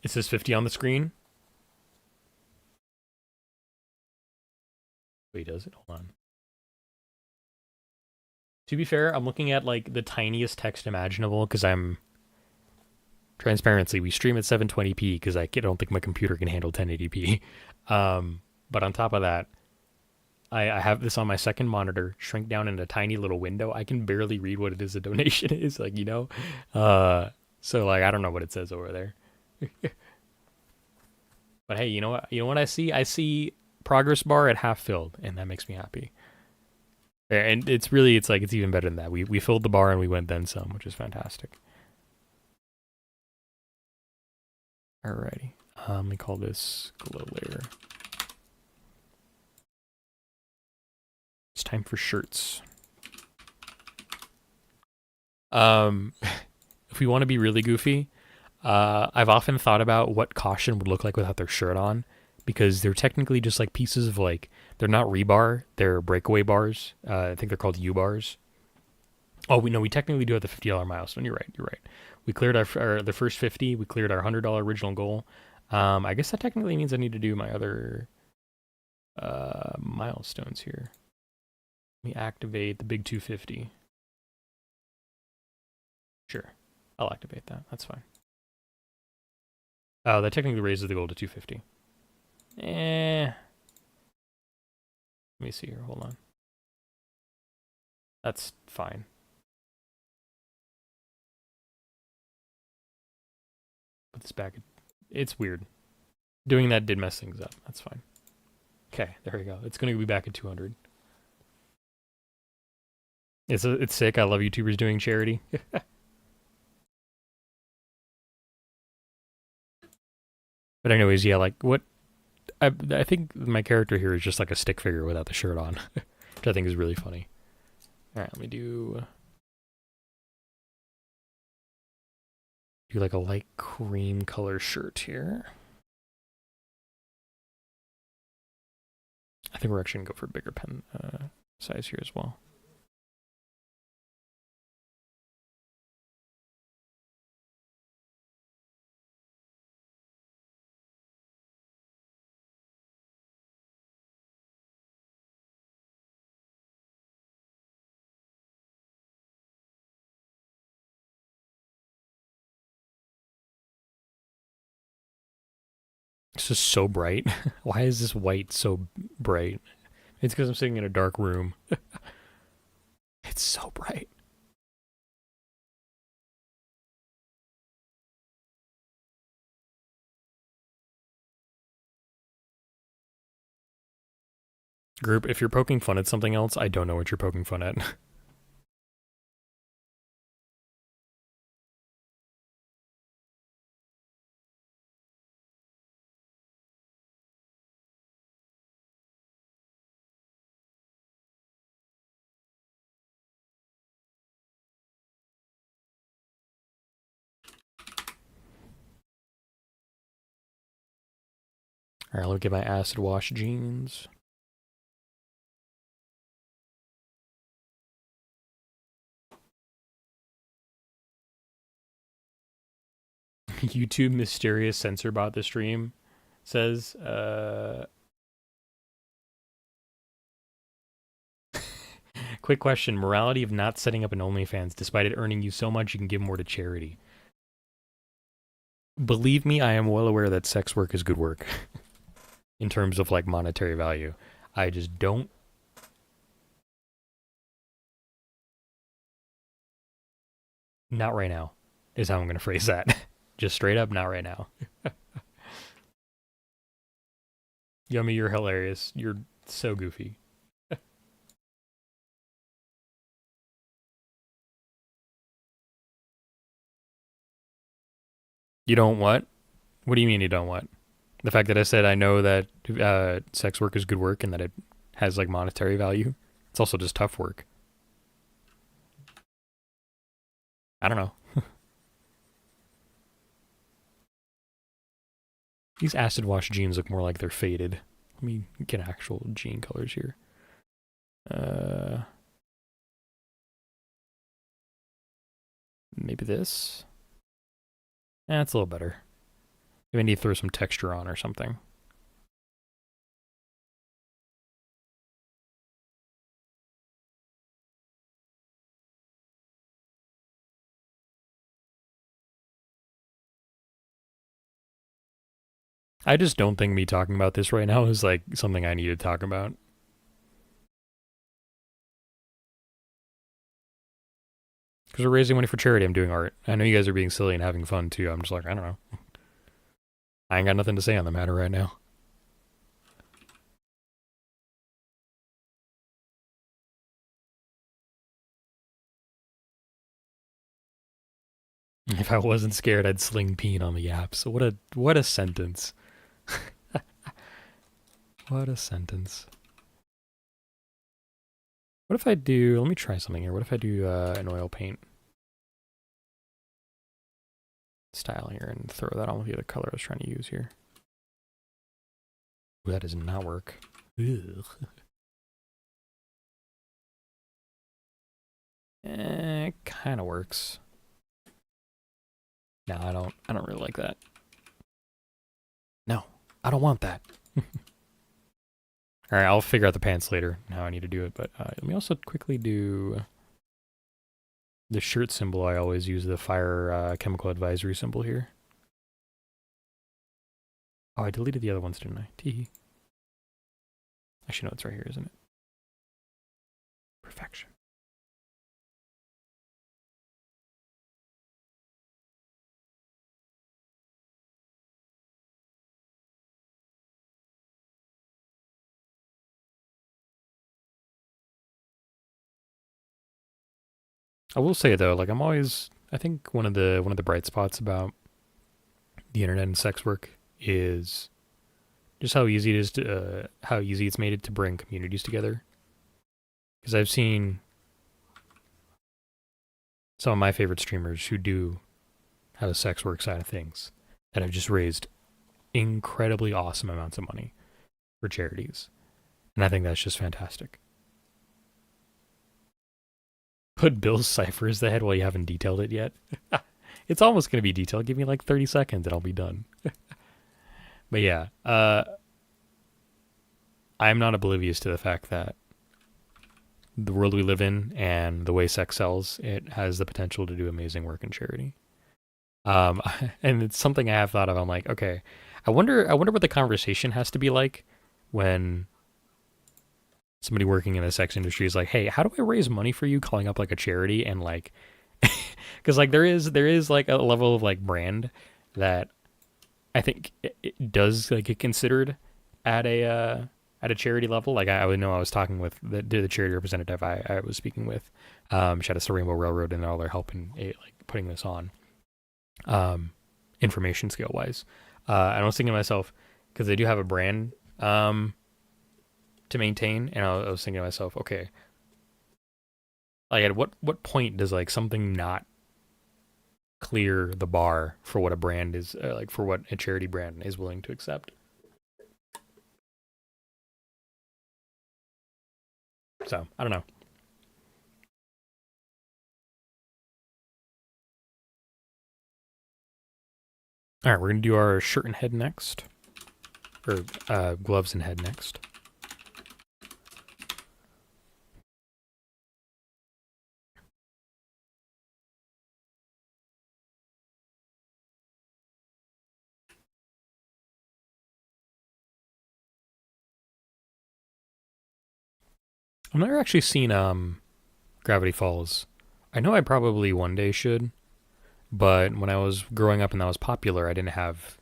It says 50 on the screen. Wait, does it? Hold on. To be fair, I'm looking at like the tiniest text imaginable because I'm transparency. We stream at 720p because I don't think my computer can handle 1080p. But on top of that, I have this on my second monitor, shrink down in a tiny little window. I can barely read what it is a donation is, like, you know? So like I don't know what it says over there. But hey, you know what? You know what I see? I see progress bar at half filled, and that makes me happy. And it's even better than that. We filled the bar and we went then some, which is fantastic. Alrighty. Let me call this glow layer. time for shirts. If we want to be really goofy, I've often thought about what caution would look like without their shirt on, because they're technically just like pieces of like, they're not rebar, they're breakaway bars. I think they're called U bars. Oh, we technically do have the $50 milestone. You're right. We cleared the first 50. We cleared our $100 original goal. I guess that technically means I need to do my other milestones here. Let me activate the big 250. Sure, I'll activate that. That's fine. Oh, that technically raises the goal to 250. Let me see here. Hold on. That's fine. Put this back. It's weird. Doing that did mess things up. That's fine. Okay, there we go. It's going to be back at 200. It's sick. I love YouTubers doing charity. But anyways, yeah, like what I think my character here is just like a stick figure without the shirt on, which I think is really funny. All right, let me do like a light cream color shirt here. I think we're actually gonna go for a bigger pen size here as well. This is so bright. Why is this white so bright? It's because I'm sitting in a dark room. It's so bright. Group, if you're poking fun at something else, I don't know what you're poking fun at. All right, let me get my acid wash jeans. YouTube mysterious censor bot the stream says, quick question, morality of not setting up an OnlyFans despite it earning you so much you can give more to charity. Believe me, I am well aware that sex work is good work in terms of like monetary value. I just don't. Not right now is how I'm going to phrase that. Just straight up, not right now. Yummy, you're hilarious. You're so goofy. You don't what? What do you mean you don't what? The fact that I said I know that sex work is good work and that it has like monetary value. It's also just tough work. I don't know. These acid wash jeans look more like they're faded. Let me get actual jean colors here. Maybe this. It's a little better. Maybe I need to throw some texture on or something. I just don't think me talking about this right now is like something I need to talk about. Because we're raising money for charity, I'm doing art. I know you guys are being silly and having fun too. I'm just like, I don't know. I ain't got nothing to say on the matter right now. If I wasn't scared, I'd sling peen on the yaps. What a sentence. What a sentence. What if I do, let me try something here. What if I do an oil paint style here and throw that on with the other color I was trying to use here? Ooh, that does not work. Ugh. It kind of works. No, I don't really like that. No, I don't want that. All right, I'll figure out the pants later, how I need to do it. But let me also quickly do the shirt symbol. I always use the fire chemical advisory symbol here. Oh, I deleted the other ones, didn't I? Tee. Actually, no, it's right here, isn't it? Perfection. I will say though, like I think one of the bright spots about the internet and sex work is just how easy it is to how easy it's made it to bring communities together. Because I've seen some of my favorite streamers who do have a sex work side of things that have just raised incredibly awesome amounts of money for charities, and I think that's just fantastic. Put Bill's cipher as the head while you haven't detailed it yet. It's almost going to be detailed. Give me like 30 seconds and I'll be done. But yeah, I'm not oblivious to the fact that the world we live in and the way sex sells, it has the potential to do amazing work in charity. Um, and it's something I have thought of. I'm like, okay, I wonder what the conversation has to be like when somebody working in the sex industry is like, hey, how do I raise money for you? Calling up like a charity and like, because like there is like a level of like brand that I think it does like get considered at a charity level. Like I would know I was talking with the charity representative I was speaking with. Shout out to Rainbow Railroad and all their help in like putting this on. Information scale wise, and I was thinking to myself because they do have a brand to maintain, and I was thinking to myself, okay, like at what point does like something not clear the bar for what a brand is like for what a charity brand is willing to accept? So I don't know. All right, we're gonna do our shirt and head next, or gloves and head next. I've never actually seen Gravity Falls. I know I probably one day should, but when I was growing up and that was popular, I didn't have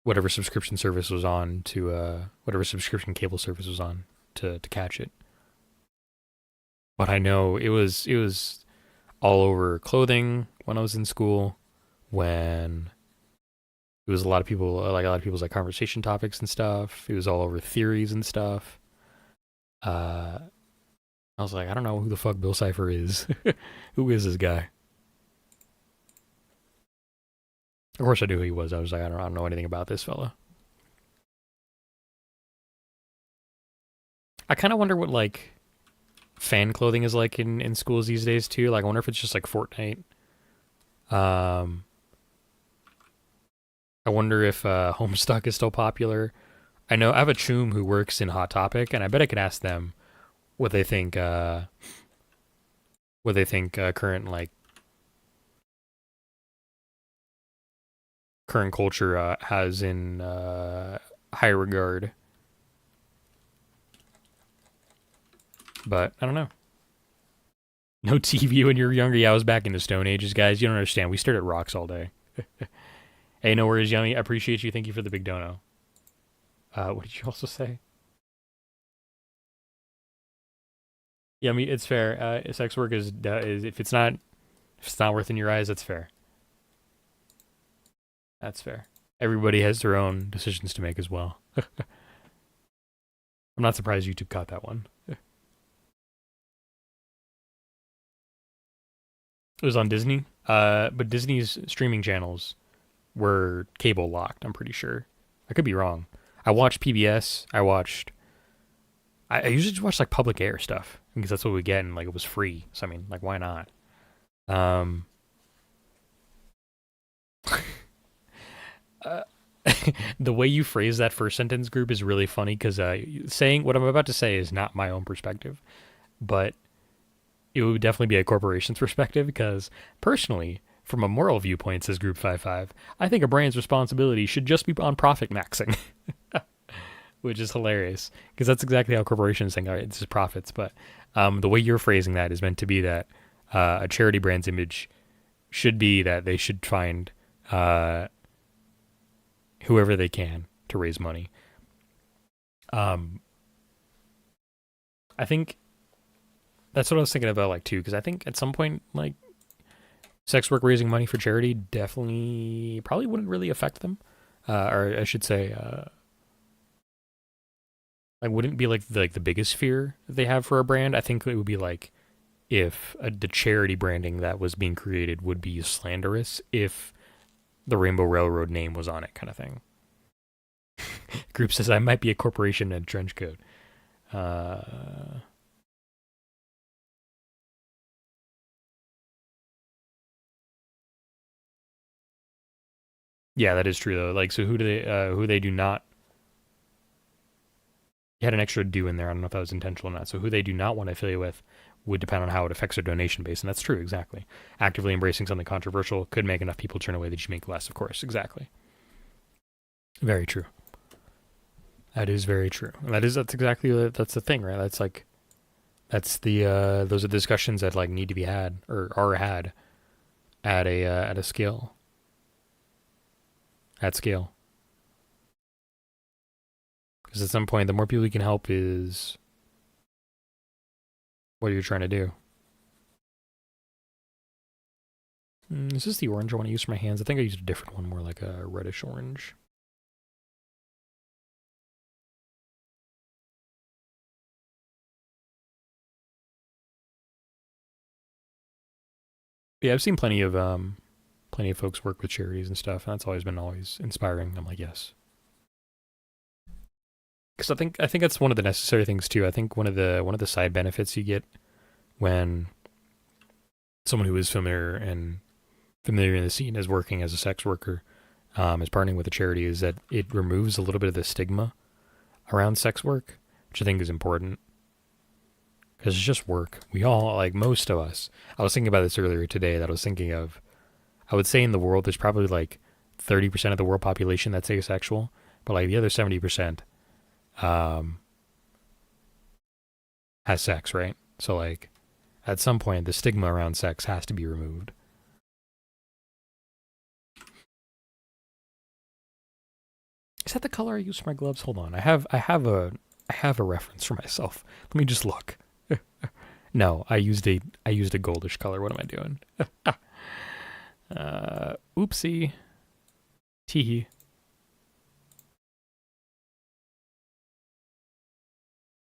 whatever subscription service was on to whatever subscription cable service was on to catch it. But I know it was all over clothing when I was in school. When it was a lot of people like a lot of people's like conversation topics and stuff. It was all over theories and stuff. Uh, I was like, I don't know who the fuck Bill Cipher is. Who is this guy? Of course, I knew who he was. I was like, I don't know anything about this fella. I kind of wonder what like fan clothing is like in schools these days too. Like, I wonder if it's just like Fortnite. Um, I wonder if Homestuck is still popular. I know I have a choom who works in Hot Topic, and I bet I could ask them what they think. What they think current like current culture has in high regard. But I don't know. No TV when you were younger. Yeah, I was back in the Stone Ages, guys. You don't understand. We stared at rocks all day. Hey, no worries, Yummy. I appreciate you. Thank you for the big dono. What did you also say? Yummy, it's fair. Sex work is if it's not worth in your eyes, that's fair. That's fair. Everybody has their own decisions to make as well. I'm not surprised YouTube caught that one. It was on Disney. But Disney's streaming channels were cable locked. I'm pretty sure. I could be wrong. I watched PBS. I usually just watch like public air stuff because that's what we get, and like it was free. So I mean, like, why not? Um, uh, the way you phrase that first sentence group is really funny because saying what I'm about to say is not my own perspective, but it would definitely be a corporation's perspective because personally, from a moral viewpoint, says Group 55, I think a brand's responsibility should just be on profit maxing, which is hilarious because that's exactly how corporations think, all right, this is profits. But the way you're phrasing that is meant to be that a charity brand's image should be that they should find uh, whoever they can to raise money. Um, I think that's what I was thinking about, like, too, because I think at some point, like, sex work raising money for charity definitely probably wouldn't really affect them, or I should say, like, wouldn't be like the biggest fear they have for a brand. I think it would be like if the charity branding that was being created would be slanderous if the Rainbow Railroad name was on it, kind of thing. Group says I might be a corporation in a trench coat. Uh, yeah, that is true though. Like, so who they do not, you had an extra do in there. I don't know if that was intentional or not. So who they do not want to affiliate with would depend on how it affects their donation base, and that's true. Exactly. Actively embracing something controversial could make enough people turn away that you make less. Of course. Exactly. Very true. That is very true. That's exactly that's the thing, right? That's like that's the those are discussions that like need to be had or are had at a scale at scale. Because at some point, the more people you can help is what you're trying to do. Is this the orange I want to use for my hands? I think I used a different one, more like a reddish orange. Yeah, I've seen plenty of folks work with charities and stuff, and that's always been always inspiring. I'm like, yes, because I think that's one of the necessary things too. I think one of the side benefits you get when someone who is familiar in the scene as working as a sex worker, is partnering with a charity, is that it removes a little bit of the stigma around sex work, which I think is important because it's just work. We all, like most of us, I was thinking about this earlier today. That I was thinking of, I would say in the world, there's probably like 30% of the world population that's asexual, but like the other 70% um, has sex, right? So like at some point, the stigma around sex has to be removed. Is that the color I use for my gloves? Hold on, I have a reference for myself. Let me just look. No, I used a goldish color. What am I doing? Oopsie. Teehee.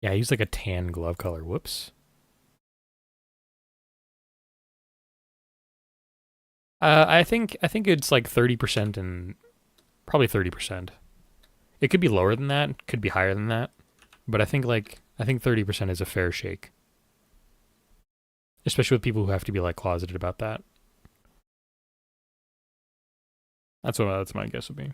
Yeah, I used like a tan glove color. Whoops. I think it's like 30% and probably 30%. It could be lower than that, could be higher than that, but I think 30% is a fair shake, especially with people who have to be like closeted about that. That's my guess would be.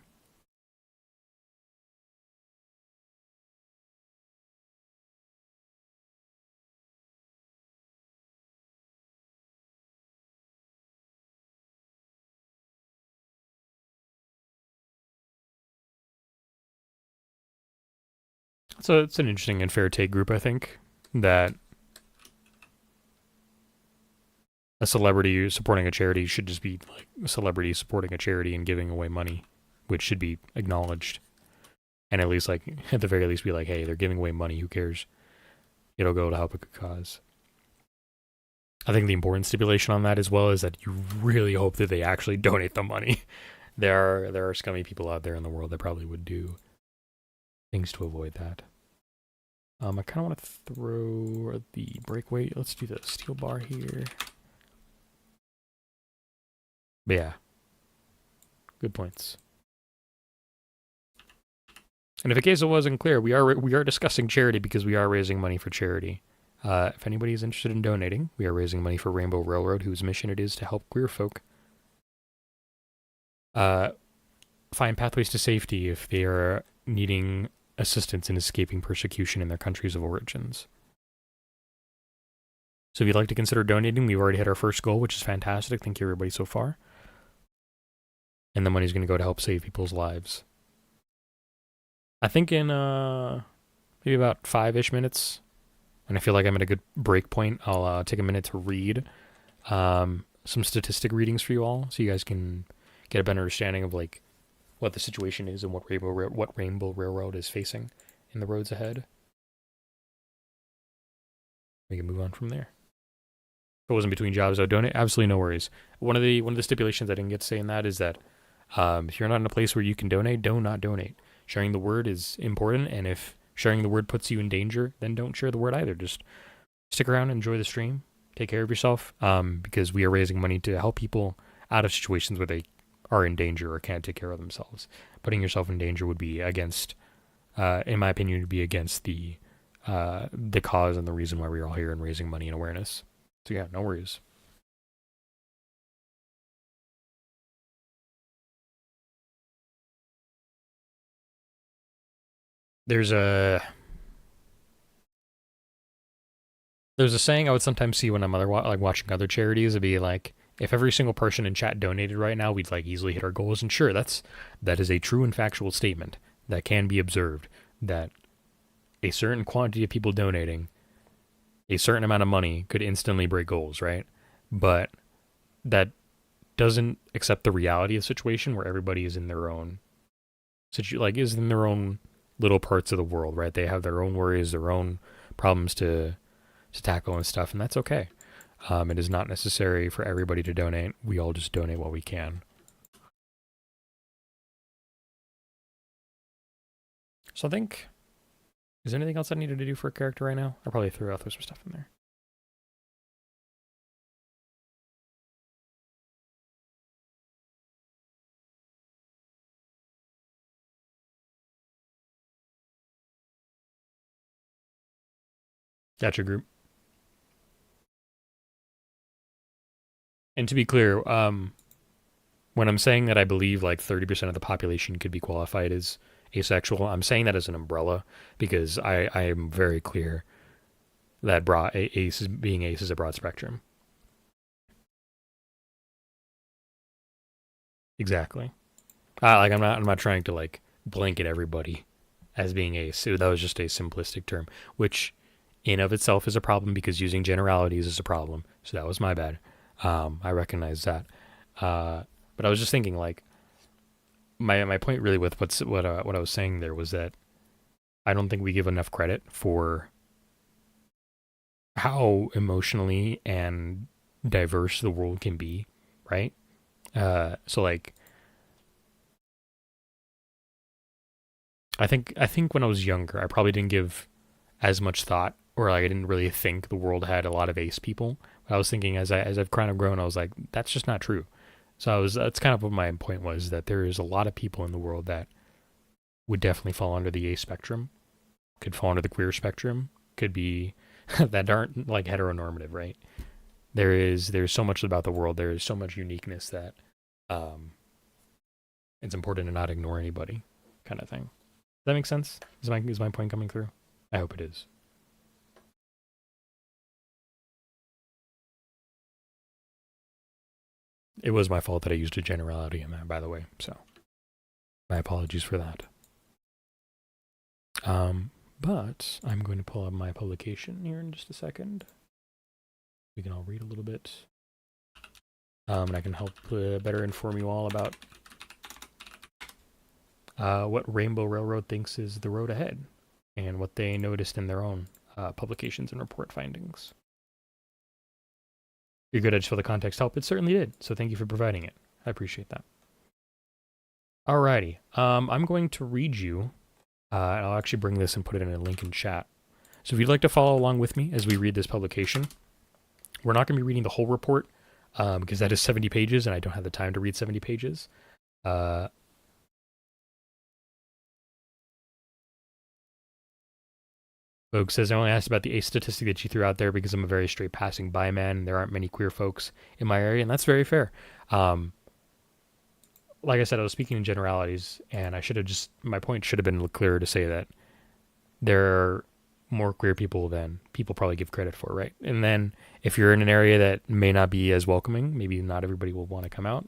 So it's an interesting and fair take group. I think that a celebrity supporting a charity should just be like a celebrity supporting a charity and giving away money, which should be acknowledged. And at least like at the very least be like, hey, they're giving away money. Who cares? It'll go to help a good cause. I think the important stipulation on that as well is that you really hope that they actually donate the money. There are scummy people out there in the world that probably would do things to avoid that. I kind of want to throw the breakaway. Let's do the steel bar here. But yeah, good points. And if in case it wasn't clear, we are discussing charity because we are raising money for charity. If anybody is interested in donating, we are raising money for Rainbow Railroad, whose mission it is to help queer folk find pathways to safety if they are needing assistance in escaping persecution in their countries of origins. So if you'd like to consider donating, we've already hit our first goal, which is fantastic. Thank you, everybody, so far. And the money's going to go to help save people's lives. I think in maybe about 5-ish minutes, and I feel like I'm at a good break point, I'll take a minute to read some statistic readings for you all, so you guys can get a better understanding of like what the situation is and what Rainbow Railroad is facing in the roads ahead. We can move on from there. If it wasn't between jobs, I would donate. Absolutely no worries. One of the stipulations I didn't get to say in that is that if you're not in a place where you can donate, do not donate. Sharing the word is important, and if sharing the word puts you in danger, then don't share the word either. Just stick around, enjoy the stream, take care of yourself, because we are raising money to help people out of situations where they are in danger or can't take care of themselves. Putting yourself in danger would be against, in my opinion, would be against the cause and the reason why we're all here and raising money and awareness. So yeah, no worries. There's a saying I would sometimes see when I'm watching other charities. It'd be like, if every single person in chat donated right now, we'd like easily hit our goals. And sure, that is a true and factual statement that can be observed, that a certain quantity of people donating a certain amount of money could instantly break goals, right? But that doesn't accept the reality of the situation where everybody is in their own is in their own little parts of the world, right? They have their own worries, their own problems to tackle and stuff, and that's okay. It is not necessary for everybody to donate. We all just donate what we can. So I think, is there anything else I needed to do for a character right now? I probably threw some stuff in there. Gotcha, group. And to be clear, when I'm saying that I believe like 30% of the population could be qualified as asexual, I'm saying that as an umbrella because I am very clear that ace is a broad spectrum. Exactly. I'm not trying to like blanket everybody as being ace. That was just a simplistic term, which in of itself is a problem because using generalities is a problem. So that was my bad. I recognize that. But I was just thinking like my point really with what I was saying there was that I don't think we give enough credit for how emotionally and diverse the world can be, right? So like I think when I was younger, I probably didn't give as much thought, or like I didn't really think the world had a lot of ace people. But I was thinking as I've kind of grown, I was like, that's just not true. So that's kind of what my point was, that there is a lot of people in the world that would definitely fall under the ace spectrum, could fall under the queer spectrum, could be that aren't like heteronormative, right? There's so much about the world. There is so much uniqueness that it's important to not ignore anybody, kind of thing. Does that make sense? Is my point coming through? I hope it is. It was my fault that I used a generality in that, by the way. So my apologies for that. But I'm going to pull up my publication here in just a second. We can all read a little bit. And I can help better inform you all about what Rainbow Railroad thinks is the road ahead and what they noticed in their own publications and report findings. You're good. I just feel the context help. It certainly did. So thank you for providing it. I appreciate that. Alrighty. I'm going to read you, and I'll actually bring this and put it in a link in chat. So if you'd like to follow along with me as we read this publication, we're not going to be reading the whole report. because that is 70 pages, and I don't have the time to read 70 pages. Uh, Folks says, I only asked about the ace statistic that you threw out there because I'm a very straight passing bi man, and there aren't many queer folks in my area, and that's very fair. Um, like I said, I was speaking in generalities, and my point should have been clearer to say that there are more queer people than people probably give credit for, right? And then if you're in an area that may not be as welcoming, maybe not everybody will want to come out.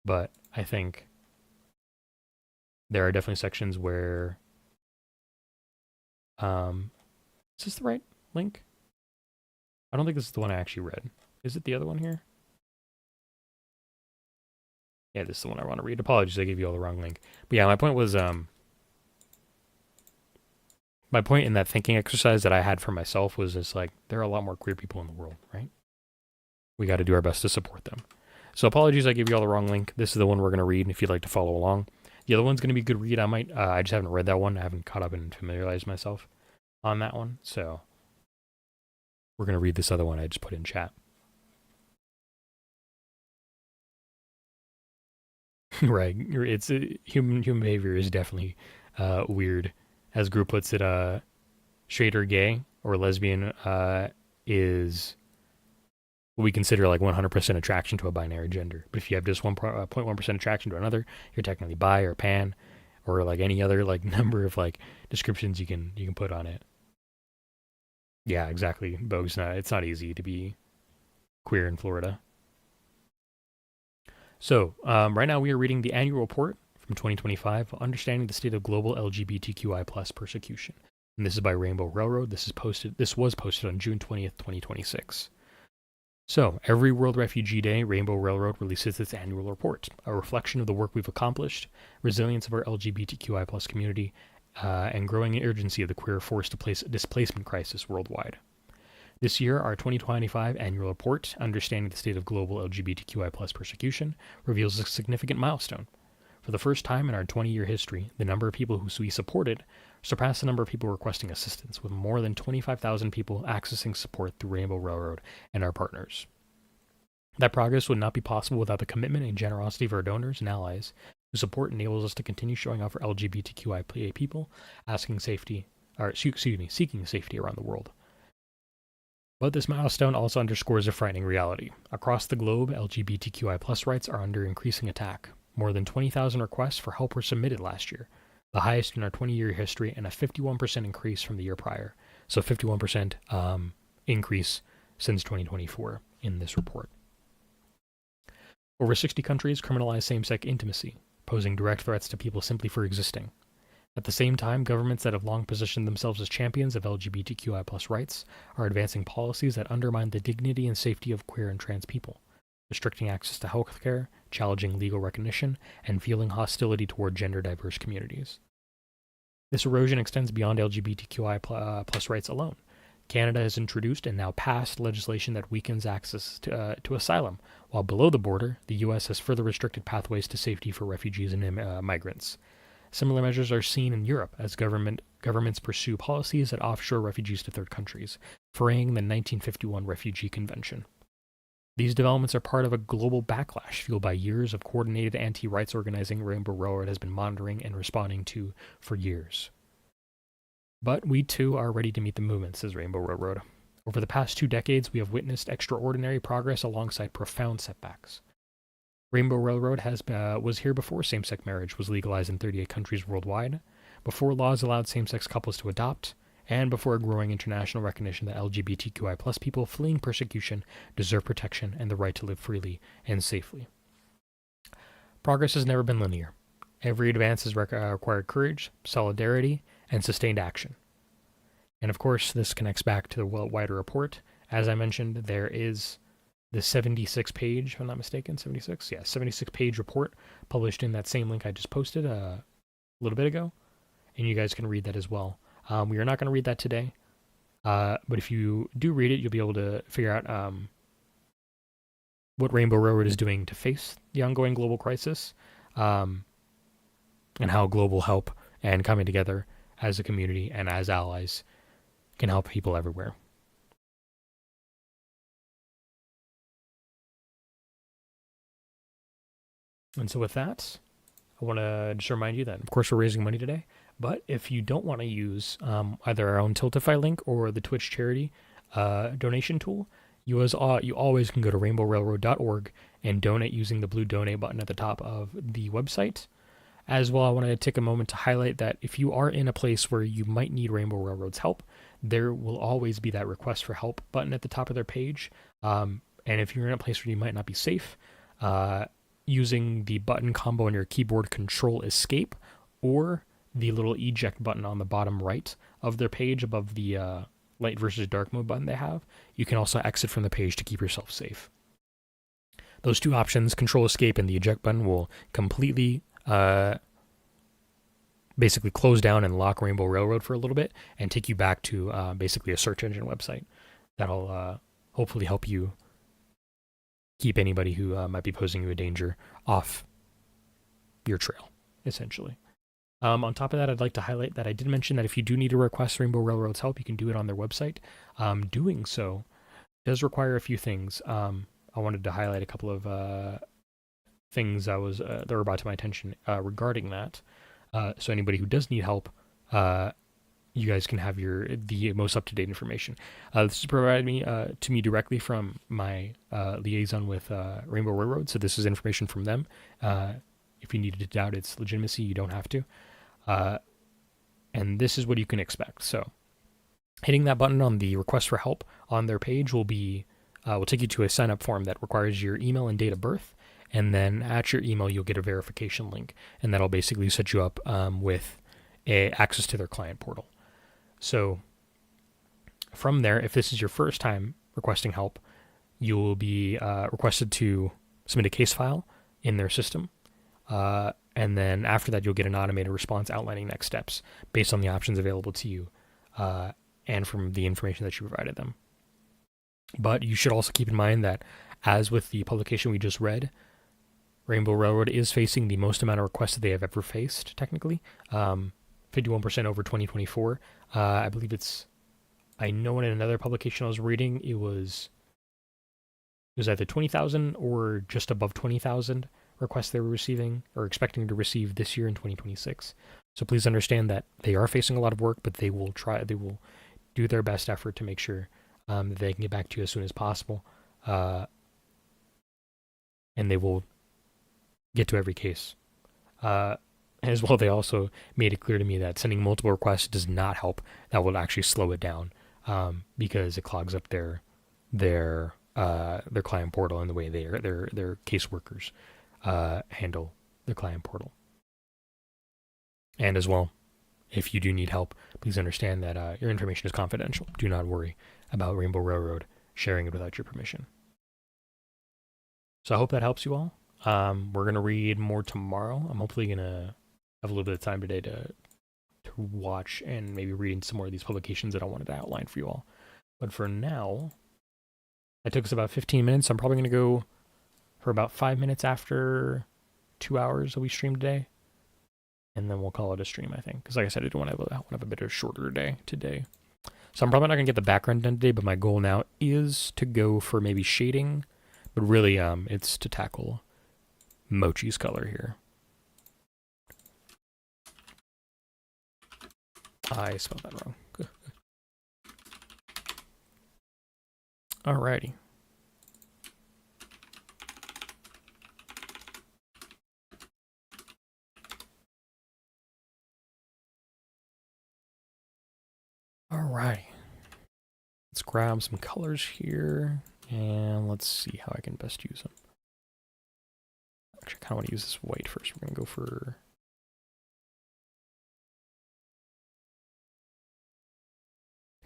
But I think there are definitely sections where, is this the right link? I don't think this is the one I actually read. Is it the other one here? Yeah, this is the one I want to read. Apologies, I gave you all the wrong link. But yeah, my point was, my point in that thinking exercise that I had for myself was just like, there are a lot more queer people in the world, right? We got to do our best to support them. So apologies, I gave you all the wrong link. This is the one we're going to read, if you'd like to follow along. The other one's going to be a good read. I just haven't read that one. I haven't caught up and familiarized myself on that one. So we're going to read this other one I just put in chat. Right. It's human behavior is definitely weird. As Group puts it, straight or gay or lesbian is what we consider like 100% attraction to a binary gender. But if you have just 0.1% attraction to another, you're technically bi or pan or like any other like number of like descriptions you can put on it. Yeah, exactly. Bogue's it's not easy to be queer in Florida. So right now we are reading the annual report from 2025, Understanding the State of Global LGBTQI plus Persecution. And this is by Rainbow Railroad. This was posted on June 20th, 2026. So, every World Refugee Day, Rainbow Railroad releases its annual report, a reflection of the work we've accomplished, resilience of our LGBTQI plus community, and growing urgency of the queer forced displacement crisis worldwide. This year, our 2025 annual report, Understanding the State of Global LGBTQI plus Persecution, reveals a significant milestone. For the first time in our 20-year history, the number of people who we supported surpassed the number of people requesting assistance, with more than 25,000 people accessing support through Rainbow Railroad and our partners. That progress would not be possible without the commitment and generosity of our donors and allies, whose support enables us to continue showing up for LGBTQIA people seeking safety around the world. But this milestone also underscores a frightening reality. Across the globe, LGBTQI plus rights are under increasing attack. More than 20,000 requests for help were submitted last year, the highest in our 20-year history, and a 51% increase from the year prior. So 51% increase since 2024 in this report. Over 60 countries criminalize same-sex intimacy, posing direct threats to people simply for existing. At the same time, governments that have long positioned themselves as champions of LGBTQI plus rights are advancing policies that undermine the dignity and safety of queer and trans people, restricting access to healthcare, challenging legal recognition, and fueling hostility toward gender-diverse communities. This erosion extends beyond LGBTQI plus rights alone. Canada has introduced and now passed legislation that weakens access to asylum, while below the border, the U.S. has further restricted pathways to safety for refugees and migrants. Similar measures are seen in Europe as governments pursue policies that offshore refugees to third countries, fraying the 1951 Refugee Convention. These developments are part of a global backlash fueled by years of coordinated anti-rights organizing Rainbow Railroad has been monitoring and responding to for years. But we too are ready to meet the movement, says Rainbow Railroad. Over the past 2 decades, we have witnessed extraordinary progress alongside profound setbacks. Rainbow Railroad was here before same-sex marriage was legalized in 38 countries worldwide, before laws allowed same-sex couples to adopt, and before a growing international recognition that LGBTQI plus people fleeing persecution deserve protection and the right to live freely and safely. Progress has never been linear. Every advance has required courage, solidarity, and sustained action. And of course, this connects back to the wider report. As I mentioned, there is the 76-page, if I'm not mistaken, 76-page report published in that same link I just posted a little bit ago, and you guys can read that as well. We are not going to read that today, but if you do read it, you'll be able to figure out what Rainbow Railroad is doing to face the ongoing global crisis, and how global help and coming together as a community and as allies can help people everywhere. And so with that, I want to just remind you that, of course, we're raising money today. But if you don't want to use either our own Tiltify link or the Twitch charity donation tool, you always can go to rainbowrailroad.org and donate using the blue donate button at the top of the website. As well, I want to take a moment to highlight that if you are in a place where you might need Rainbow Railroad's help, there will always be that request for help button at the top of their page. And if you're in a place where you might not be safe, using the button combo on your keyboard, Control Escape, or the little eject button on the bottom right of their page above the light versus dark mode button they have, you can also exit from the page to keep yourself safe. Those two options, Control Escape and the eject button, will completely basically close down and lock Rainbow Railroad for a little bit and take you back to basically a search engine website that'll hopefully help you keep anybody who might be posing you a danger off your trail, essentially. On top of that, I'd like to highlight that I did mention that if you do need to request Rainbow Railroad's help, you can do it on their website. Doing so does require a few things. I wanted to highlight a couple of things that were brought to my attention regarding that. So anybody who does need help, you guys can have the most up-to-date information. This is provided to me directly from my liaison with Rainbow Railroad, so this is information from them. If you needed to doubt its legitimacy, you don't have to. And this is what you can expect. So hitting that button on the request for help on their page will take you to a sign-up form that requires your email and date of birth. And then at your email, you'll get a verification link, and that'll basically set you up with access to their client portal. So from there, if this is your first time requesting help, you will be requested to submit a case file in their system. And then after that, you'll get an automated response outlining next steps based on the options available to you and from the information that you provided them. But you should also keep in mind that, as with the publication we just read, Rainbow Railroad is facing the most amount of requests that they have ever faced, technically. 51% over 2024. I believe I know in another publication I was reading, it was either 20,000 or just above 20,000 requests they were receiving or expecting to receive this year in 2026. So please understand that they are facing a lot of work, but they will do their best effort to make sure that they can get back to you as soon as possible. And they will get to every case. As well, they also made it clear to me that sending multiple requests does not help. That will actually slow it down because it clogs up their client portal and the way their caseworkers handle their client portal. And as well, if you do need help, please understand that your information is confidential. Do not worry about Rainbow Railroad sharing it without your permission. So I hope that helps you all. We're going to read more tomorrow. I'm hopefully going to have a little bit of time today to watch and maybe read some more of these publications that I wanted to outline for you all. But for now, it took us about 15 minutes. I'm probably going to go for about 5 minutes after 2 hours that we streamed today. And then we'll call it a stream, I think. Because like I said, I want to have a bit of a shorter day today. So I'm probably not going to get the background done today, but my goal now is to go for maybe shading. But really, it's to tackle Mochi's color here. I spelled that wrong. Alrighty. Alrighty. Let's grab some colors here, and let's see how I can best use them. Actually, I kind of want to use this white first. We're going to go for...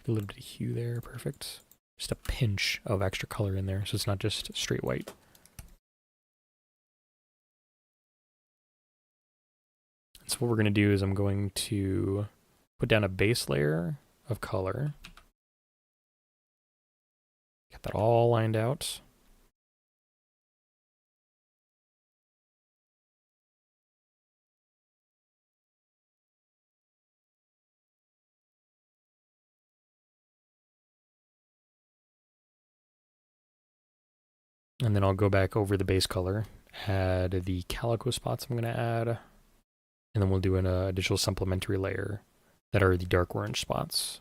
a little bit of hue there, perfect. Just a pinch of extra color in there, so it's not just straight white. So what we're going to do is I'm going to put down a base layer of color. Get that all lined out. And then I'll go back over the base color, add the calico spots I'm going to add, and then we'll do an additional supplementary layer that are the dark orange spots.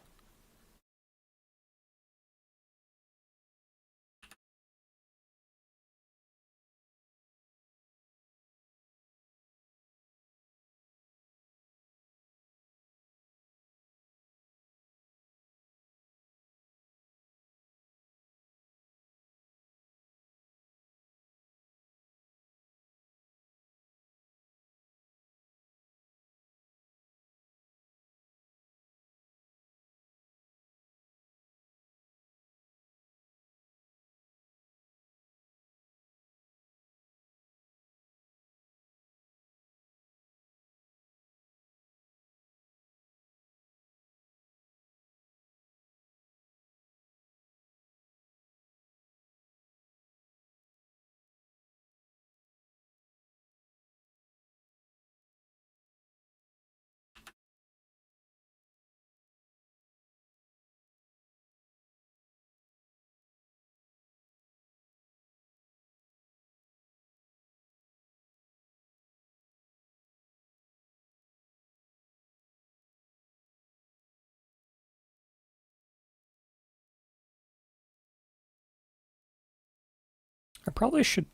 I probably should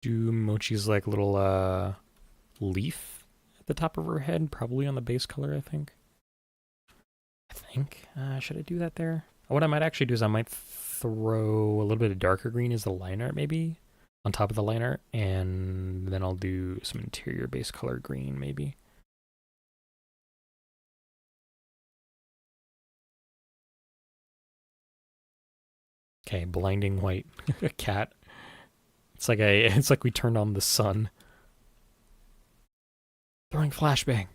do Mochi's like little leaf at the top of her head, probably on the base color, I think. Should I do that there? What I might actually do is I might throw a little bit of darker green as the line art, maybe, on top of the line art, and then I'll do some interior base color green, maybe. Okay, blinding white cat. It's like we turned on the sun. Throwing flashbang.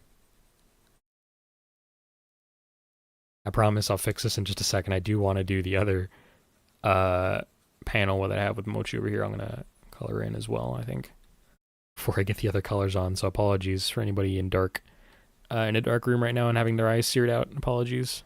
I promise I'll fix this in just a second. I do want to do the other uh, panel that I have with Mochi over here. I'm gonna color in as well, I think, before I get the other colors on. So apologies for anybody in a dark room right now and having their eyes seared out. Apologies.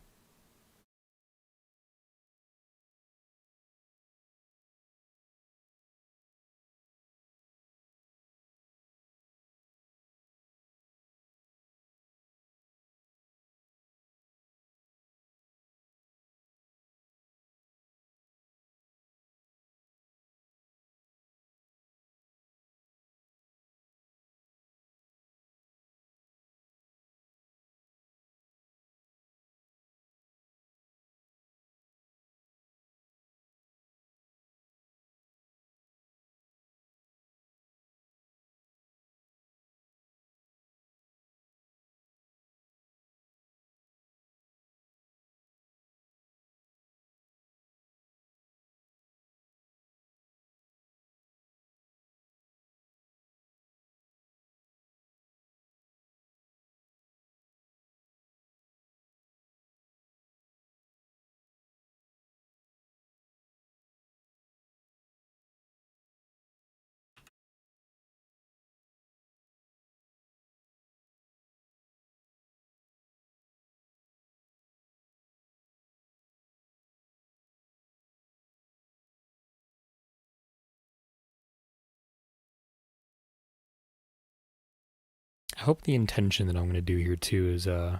I hope the intention that I'm gonna do here too is the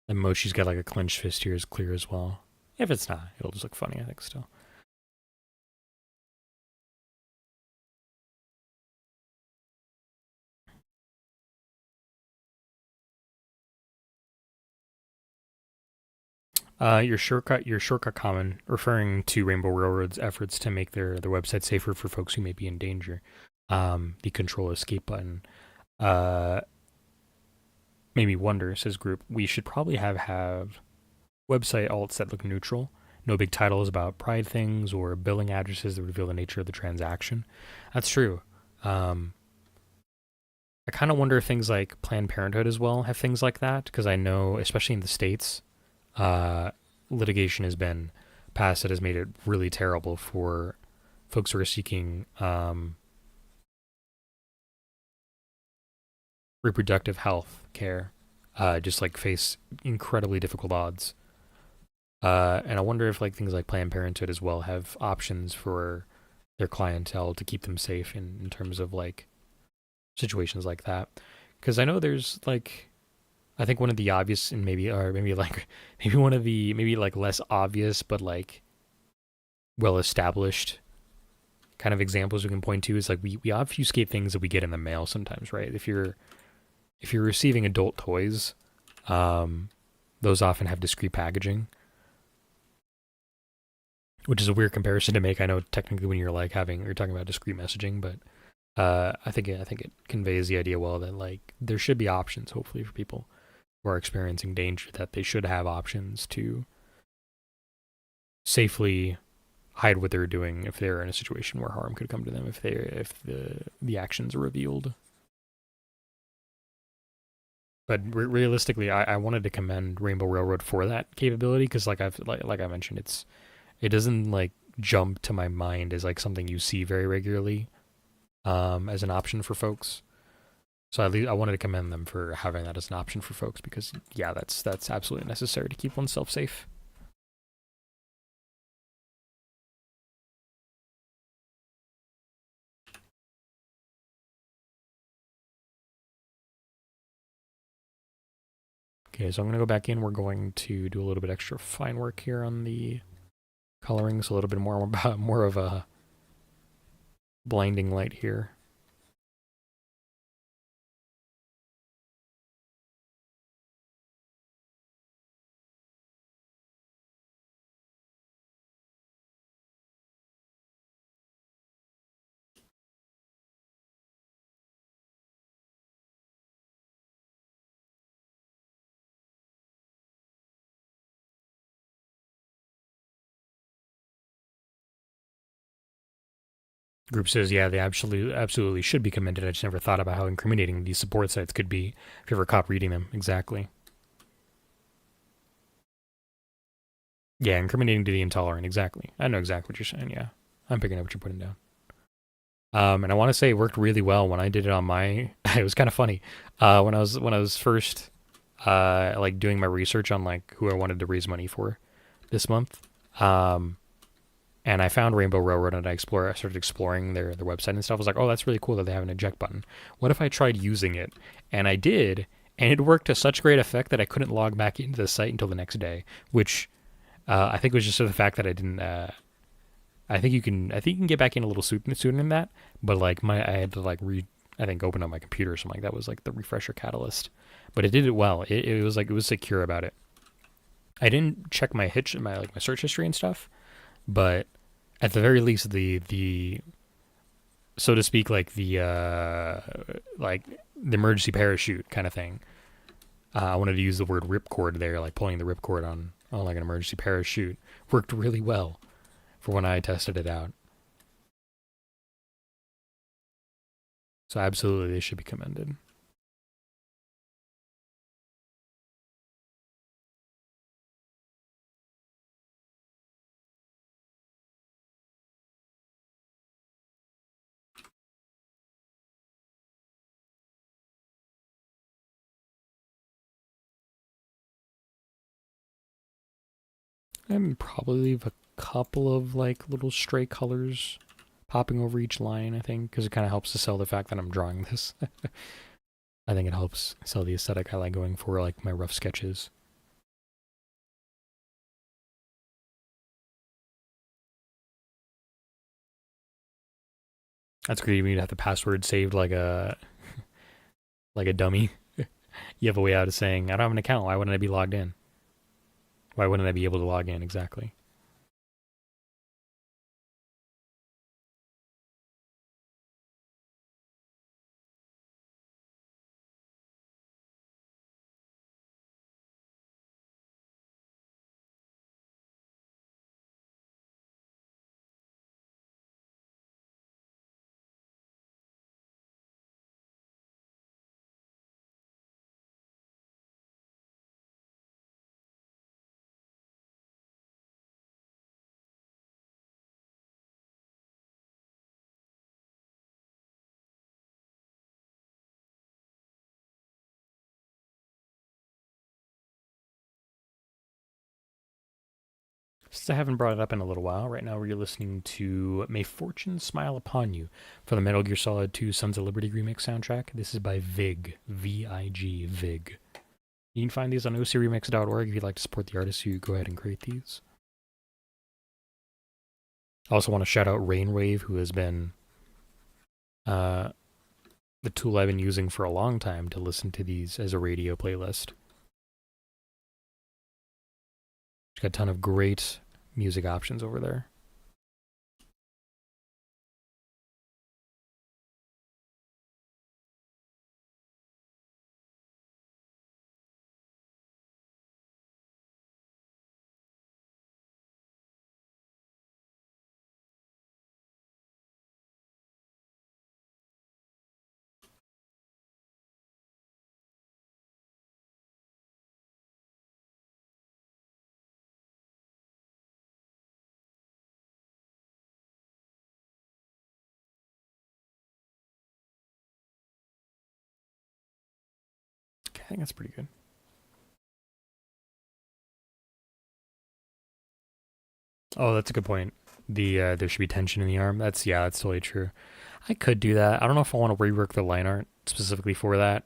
Mochi's got like a clenched fist here is clear as well. If it's not, it'll just look funny, I think, still. Your shortcut comment referring to Rainbow Railroad's efforts to make their website safer for folks who may be in danger. The control escape button uh, made me wonder, says group, we should probably have website alts that look neutral. No big titles about pride things or billing addresses that reveal the nature of the transaction. That's true. Um, I kind of wonder if things like Planned Parenthood as well have things like that, because I know, especially in the States, uh, litigation has been passed that has made it really terrible for folks who are seeking reproductive health care, just like face incredibly difficult odds. And I wonder if like things like Planned Parenthood as well have options for their clientele to keep them safe in terms of like situations like that. Because I know there's like I think one of the obvious and maybe or maybe like maybe one of the maybe like less obvious but like well established kind of examples we can point to is like we obfuscate things that we get in the mail sometimes, right? If you're receiving adult toys, um, those often have discreet packaging, which is a weird comparison to make. I know technically when you're like having you're talking about discrete messaging, but I think it conveys the idea well that like there should be options hopefully for people who are experiencing danger that they should have options to safely hide what they're doing if they're in a situation where harm could come to them if the actions are revealed. But realistically, I wanted to commend Rainbow Railroad for that capability because like I mentioned, it doesn't like jump to my mind as like something you see very regularly as an option for folks. So at least I wanted to commend them for having that as an option for folks because yeah, that's absolutely necessary to keep oneself safe. Okay, so I'm gonna go back in. We're going to do a little bit extra fine work here on the coloring, so a little bit more of a blinding light here. Group says, yeah, they absolutely should be commended. I just never thought about how incriminating these support sites could be if you ever caught reading them. Exactly. Yeah, incriminating to the intolerant. Exactly. I know exactly what you're saying. Yeah, I'm picking up what you're putting down. And I want to say it worked really well when I did it on my. It was kind of funny. When I was first like doing my research on like who I wanted to raise money for this month. Um, and I found Rainbow Railroad and I started exploring their website and stuff. I was like, oh, that's really cool that they have an eject button. What if I tried using it? And I did, and it worked to such great effect that I couldn't log back into the site until the next day, which I think was just the fact that I didn't. I think you can get back in a little sooner than that, but like I had to like I think open up my computer or something. Like that was like the refresher catalyst, but it did it well. It was like it was secure about it. I didn't check my search history and stuff, but at the very least, the so to speak, like the emergency parachute kind of thing. I wanted to use the word ripcord there, like pulling the ripcord on like an emergency parachute worked really well for when I tested it out. So absolutely, they should be commended. And probably leave a couple of like little stray colors popping over each line. I think because it kind of helps to sell the fact that I'm drawing this. I think it helps sell the aesthetic I like going for, like my rough sketches. That's great. You'd have the password saved like a dummy. You have a way out of saying, I don't have an account. Why wouldn't I be logged in? Why wouldn't I be able to log in? Exactly. Since I haven't brought it up in a little while, right now we're listening to May Fortune Smile Upon You for the Metal Gear Solid 2 Sons of Liberty remix soundtrack. This is by Vig, V-I-G, Vig. You can find these on ocremix.org if you'd like to support the artists who go ahead and create these. I also want to shout out Rainwave, who has been the tool I've been using for a long time to listen to these as a radio playlist. She's got a ton of great music options over there. Okay, I think that's pretty good. Oh, that's a good point. There should be tension in the arm. That's totally true. I could do that. I don't know if I want to rework the line art specifically for that.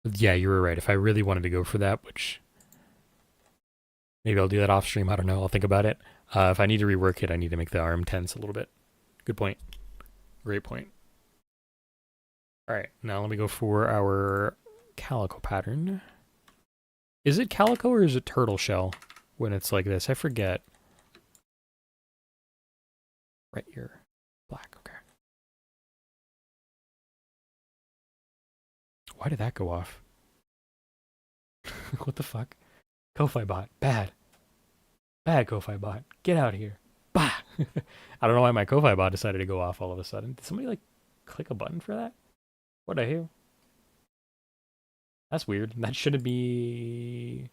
Yeah, you were right. If I really wanted to go for that, which maybe I'll do that off stream. I don't know. I'll think about it. If I need to rework it, I need to make the arm tense a little bit. Good point. Great point. All right, now let me go for our calico pattern. Is it calico or is it turtle shell when it's like this? I forget. Right here. Black, okay. Why did that go off? What the fuck? Ko-Fi bot. Bad. Bad Ko-Fi bot. Get out of here. Bah! I don't know why my Ko-Fi bot decided to go off all of a sudden. Did somebody like click a button for that? What the hell? That's weird. That shouldn't be...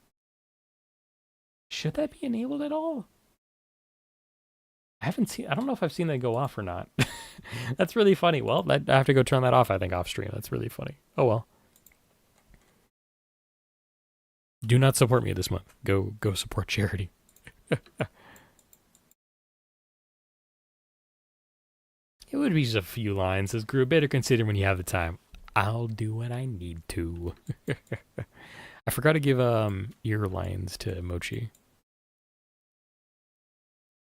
Should that be enabled at all? I don't know if I've seen that go off or not. That's really funny. Well, I have to go turn that off, I think, off stream. That's really funny. Oh well. Do not support me this month. Go support charity. It would be just a few lines. Says Gru, better consider when you have the time. I'll do what I need to. I forgot to give ear lines to Mochi.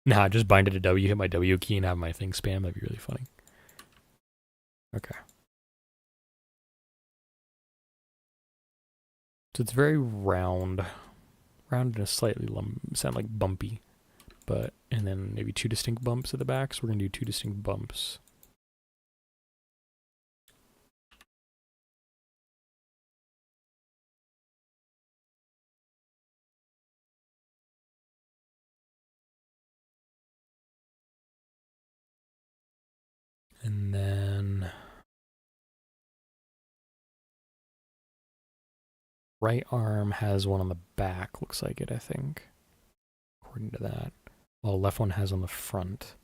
Nah, just bind it to W, hit my W key, and have my thing spam. That'd be really funny. Okay. So it's very round. Round and a slightly sound like bumpy. But, and then maybe two distinct bumps at the back. So we're going to do two distinct bumps. And then right arm has one on the back, looks like it, I think. According to that. While left one has on the front.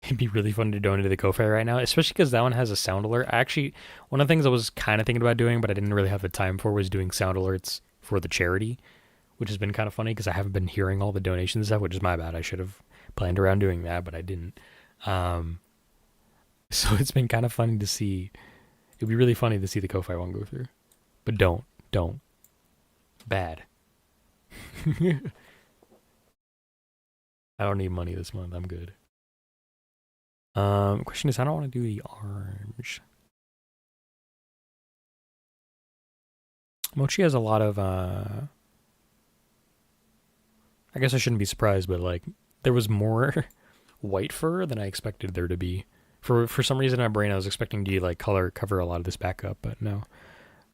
It'd be really fun to donate to the Ko-Fi right now, especially because that one has a sound alert. Actually, one of the things I was kind of thinking about doing, but I didn't really have the time for, was doing sound alerts for the charity, which has been kind of funny because I haven't been hearing all the donations and stuff, which is my bad. I should have planned around doing that, but I didn't. So it's been kind of funny to see. It'd be really funny to see the Ko-Fi one go through. But don't. Bad. I don't need money this month. I'm good. Question is, I don't want to do the arms. Mochi has a lot of, I guess I shouldn't be surprised, but like, there was more white fur than I expected there to be. For some reason in my brain, I was expecting to like cover a lot of this back up, but no.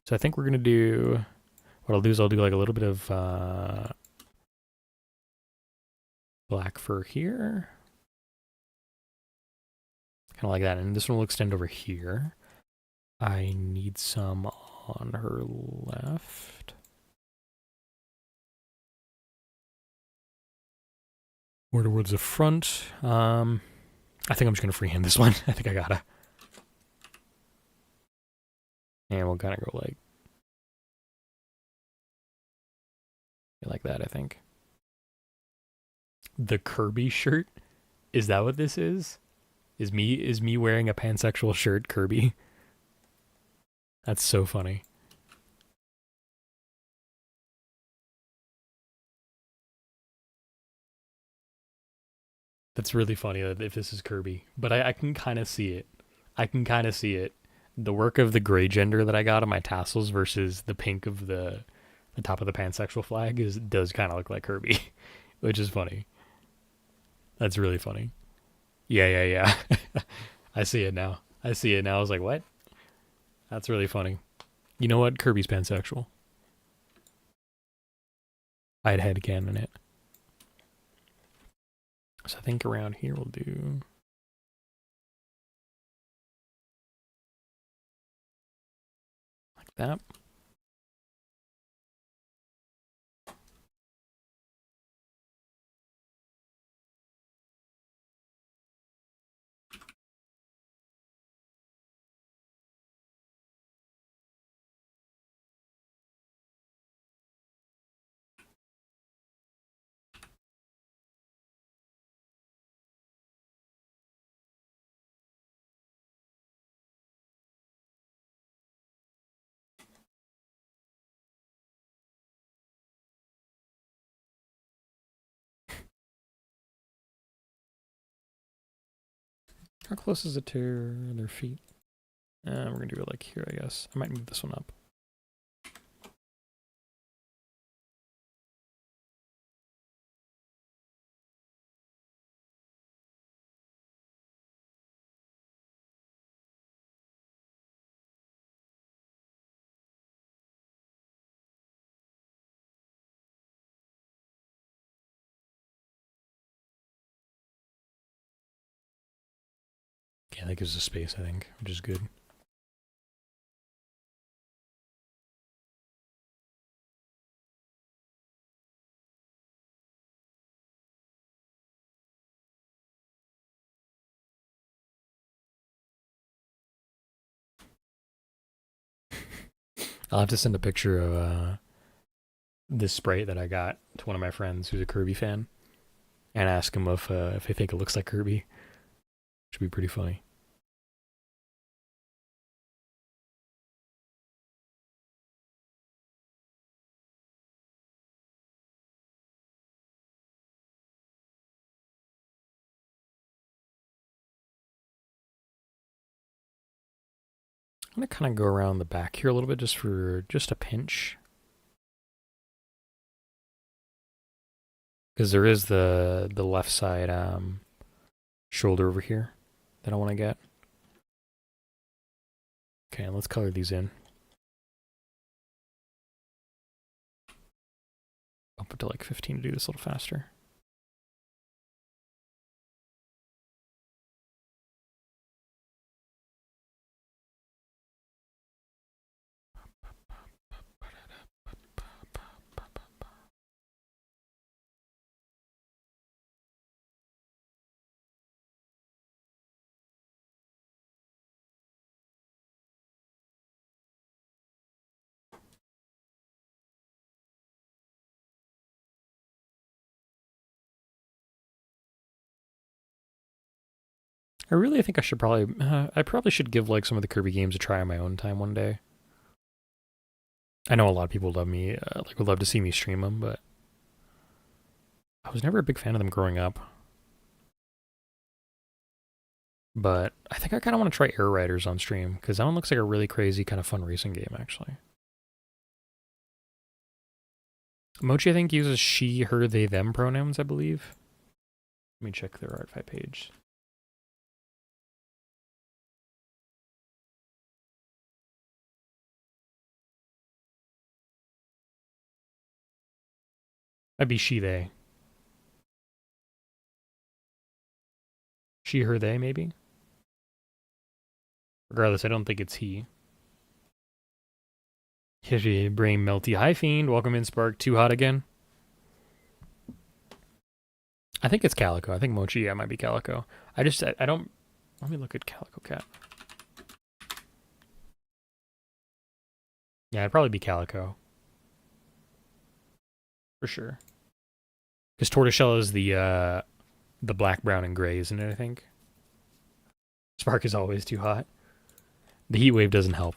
So I think we're gonna do, what I'll do is I'll do like a little bit of, black fur here. Kind of like that, and this one will extend over here. I need some on her left. More towards the front. I think I'm just gonna freehand this one. I think I gotta. And we'll kind of go like like that, I think. The Kirby shirt? Is that what this is? Is me wearing a pansexual shirt Kirby? That's so funny. That's really funny that if this is Kirby. But I can kind of see it. I can kind of see it. The work of the gray gender that I got on my tassels versus the pink of the top of the pansexual flag does kind of look like Kirby, which is funny. That's really funny. Yeah, yeah, yeah. I see it now. I see it now. I was like, what? That's really funny. You know what? Kirby's pansexual. I'd headcanon it. So I think around here we'll do like that. How close is it to their feet? We're gonna do it like here, I guess. I might move this one up. Yeah, that gives us space, I think, which is good. I'll have to send a picture of this sprite that I got to one of my friends who's a Kirby fan, and ask him if they think it looks like Kirby. Should be pretty funny. I'm gonna kind of go around the back here a little bit just for just a pinch, because there is the left side shoulder over here that I want to get. Okay, let's color these in. Bump it to like 15 to do this a little faster. I really think I probably should give like some of the Kirby games a try on my own time one day. I know a lot of people would love to see me stream them, but I was never a big fan of them growing up. But I think I kind of want to try Air Riders on stream, because that one looks like a really crazy kind of fun racing game, actually. Mochi, I think, uses she, her, they, them pronouns, I believe. Let me check their artifact page. That'd be she, they. She, her, they, maybe? Regardless, I don't think it's he. History brain melty. Hi, Fiend. Welcome in, Spark. Too hot again? I think it's Calico. I think Mochi, yeah, might be Calico. I don't... Let me look at Calico Cat. Yeah, it'd probably be Calico. for sure. Because tortoiseshell is the black, brown, and gray, isn't it? I think Spark is always too hot. The heat wave doesn't help.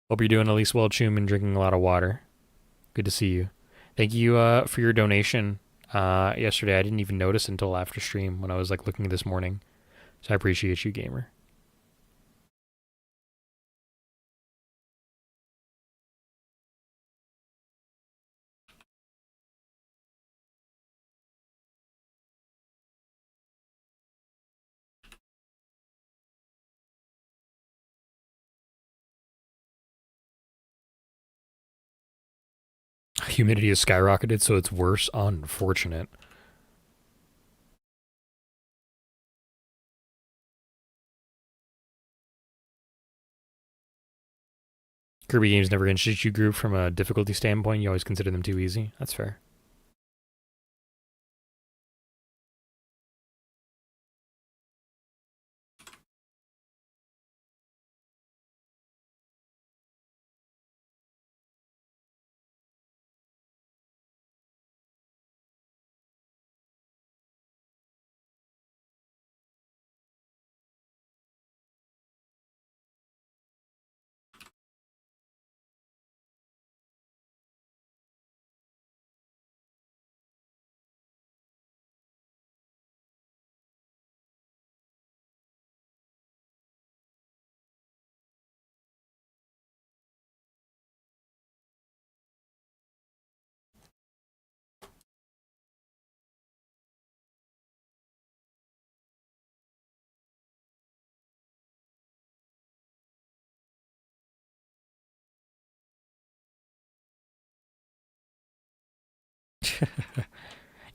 Hope you're doing at least well, Chum, and drinking a lot of water. Good to see you. Thank you for your donation yesterday. I didn't even notice until after stream when I was like looking this morning. So I appreciate you, gamer. Humidity has skyrocketed, so it's worse. Unfortunate. Kirby games never introduced you group from a difficulty standpoint. You always consider them too easy. That's fair.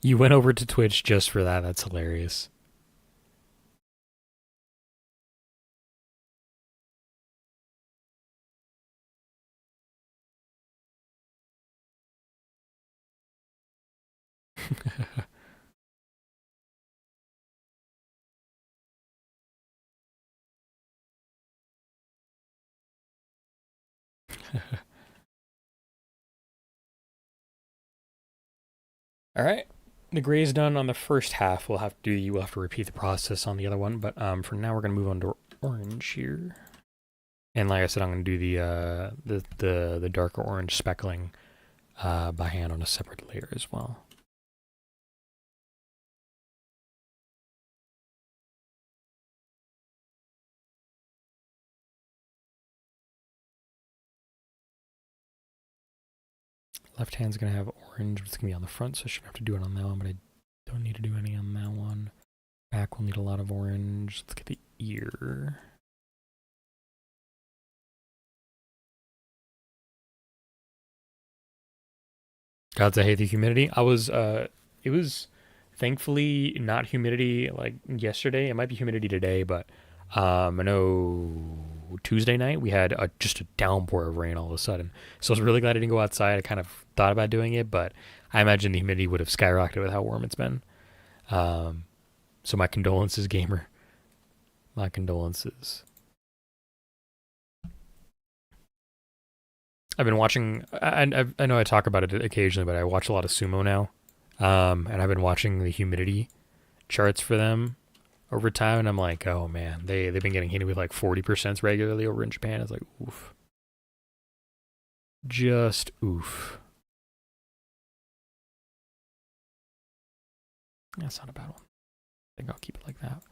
You went over to Twitch just for that. That's hilarious. All right. The gray's done on the first half. We'll have to repeat the process on the other one, but for now we're gonna move on to orange here. And like I said, I'm gonna do the darker orange speckling by hand on a separate layer as well. Left hand's gonna have orange, but it's gonna be on the front, so I shouldn't have to do it on that one, but I don't need to do any on that one. Back will need a lot of orange. Let's get the ear. Gods, I hate the humidity. It was thankfully not humidity like yesterday. It might be humidity today, but I know Tuesday night we had just a downpour of rain all of a sudden. So I was really glad I didn't go outside. I kind of thought about doing it, but I imagine the humidity would have skyrocketed with how warm it's been. So my condolences, gamer. My condolences. I've been watching. I know I talk about it occasionally, but I watch a lot of sumo now, and I've been watching the humidity charts for them over time, and I'm like, oh man, they've been getting hit with like 40% regularly over in Japan. It's like oof, just oof. That's not a bad one. I think I'll keep it like that.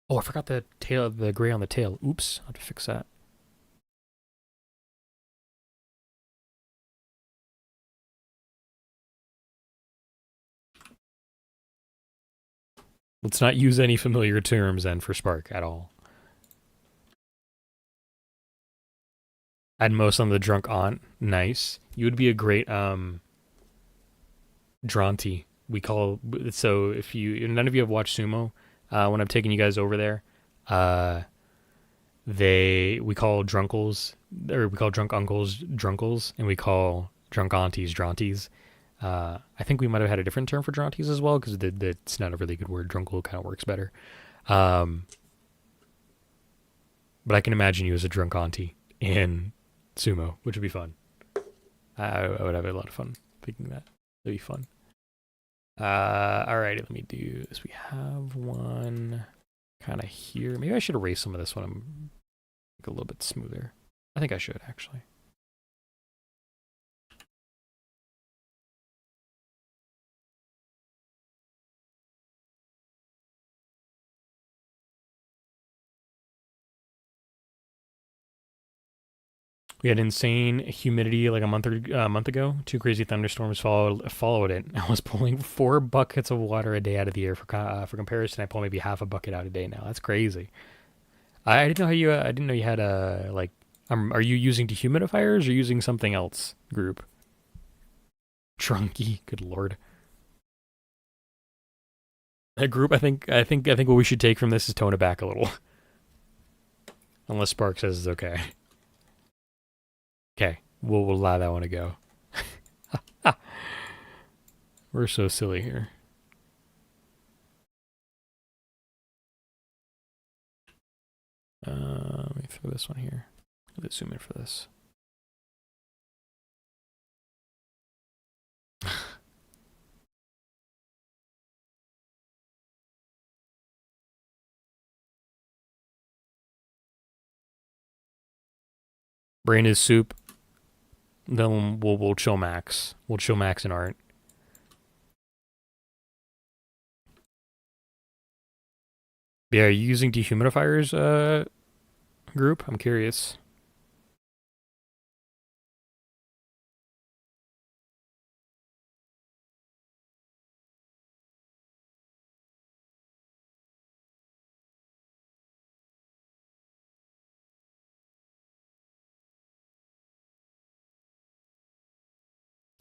Oh, I forgot the tail, the gray on the tail. Oops, I have to fix that. Let's not use any familiar terms then for Spark at all. Add most on the drunk aunt. Nice. You would be a great Dronty. We call so if none of you have watched sumo, when I've taken you guys over there, uh, we call drunkles or we call drunk uncles drunkles, and we call drunk aunties dronties. I think we might have had a different term for dronties as well because it's not a really good word. Drunkle kind of works better. But I can imagine you as a drunk auntie in sumo, which would be fun. I would have a lot of fun picking that. It'd be fun. Alrighty, let me do this. We have one kind of here. Maybe I should erase some of this one. I'm a little bit smoother. I think I should actually. We had insane humidity like a month ago. Two crazy thunderstorms followed it. I was pulling 4 buckets of water a day out of the air. For comparison, I pull maybe half a bucket out a day now. That's crazy. I didn't know how you. I didn't know you had a like. Are you using dehumidifiers or using something else? Group. Trunky. Good lord. That group. I think what we should take from this is tone it back a little. Unless Spark says it's okay. Okay, we'll allow that one to go. We're so silly here. Let me throw this one here. Let's zoom in for this. Brain is soup. Then we'll chill max. We'll chill max in art. Yeah, are you using dehumidifiers, group? I'm curious.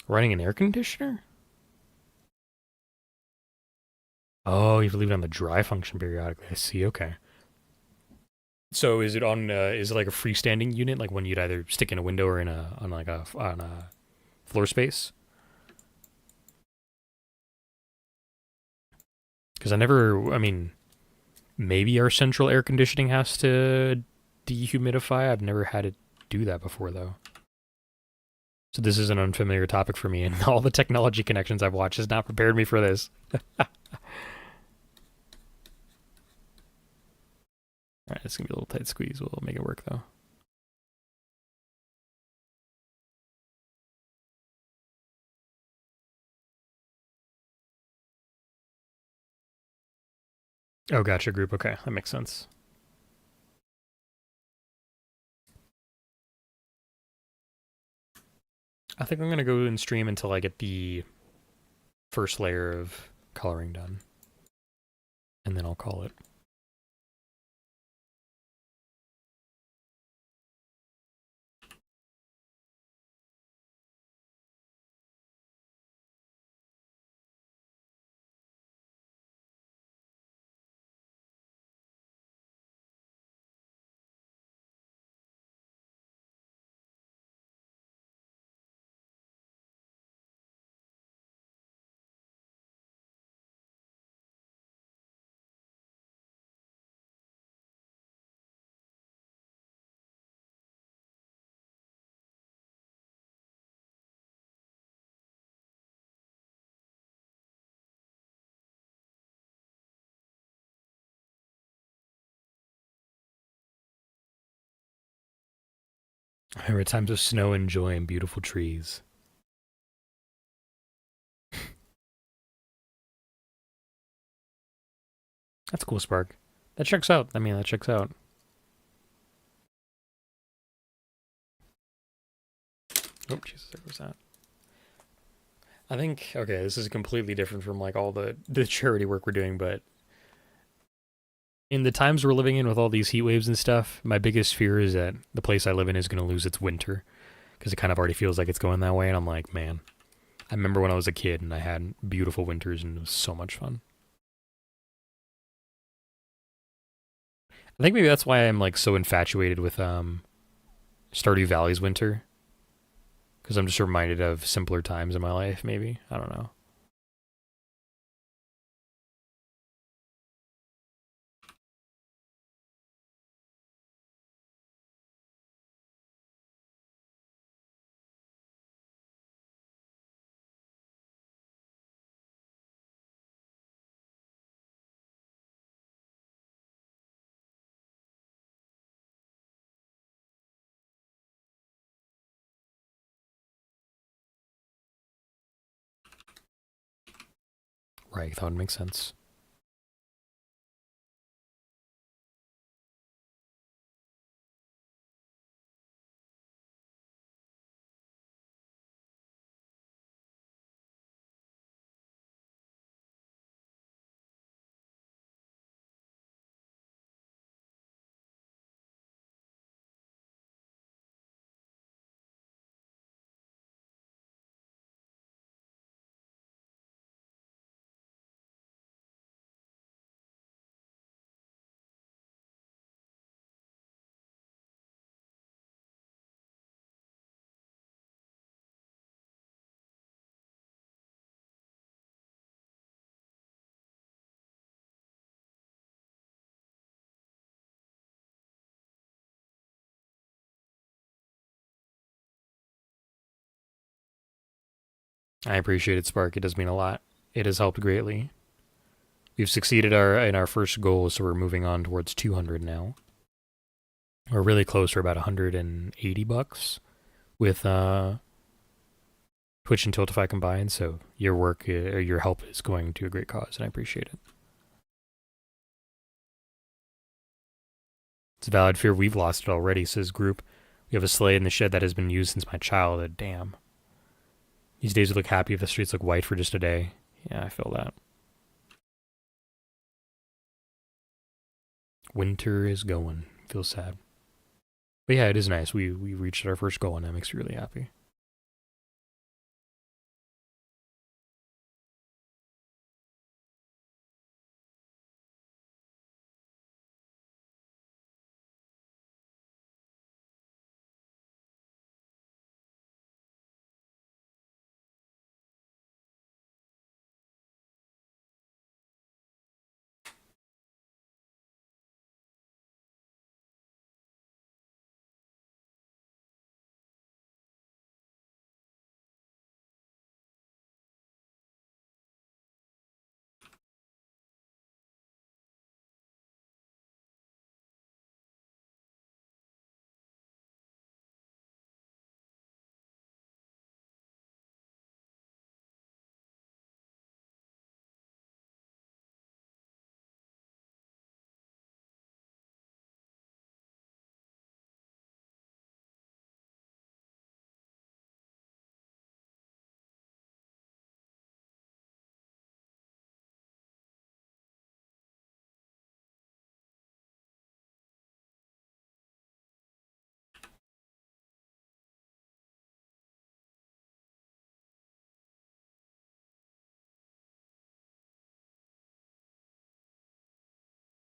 Running an air conditioner? Oh, you have to leave it on the dry function periodically. I see. Okay. So is it on? Is it like a freestanding unit, like one you'd either stick in a window or in a on a floor space? Because I never. I mean, maybe our central air conditioning has to dehumidify. I've never had it do that before though. So this is an unfamiliar topic for me, and all the technology connections I've watched has not prepared me for this. All right, it's gonna be a little tight squeeze. We'll make it work though. Oh, gotcha, group. Okay, that makes sense. I think I'm gonna go and stream until I get the first layer of coloring done, and then I'll call it. I remember times of snow and joy and beautiful trees. That's cool, Spark. That checks out. I mean, that checks out. Oh, Jesus, there goes that. I think okay, this is completely different from like all the charity work we're doing, but in the times we're living in with all these heat waves and stuff, my biggest fear is that the place I live in is going to lose its winter because it kind of already feels like it's going that way. And I'm like, man, I remember when I was a kid and I had beautiful winters and it was so much fun. I think maybe that's why I'm like so infatuated with Stardew Valley's winter because I'm just reminded of simpler times in my life. Maybe I don't know. Right, that would make sense. I appreciate it, Spark. It does mean a lot. It has helped greatly. We've succeeded in our first goal, so we're moving on towards 200 now. We're really close. We're about 180 bucks with Twitch and Tiltify combined. So your work, your help is going to a great cause, and I appreciate it. It's a valid fear. We've lost it already, says Group. We have a sleigh in the shed that has been used since my childhood. Damn. These days would look happy if the streets look white for just a day. Yeah, I feel that. Winter is going. Feels sad. But yeah, it is nice. We reached our first goal, and that makes me really happy.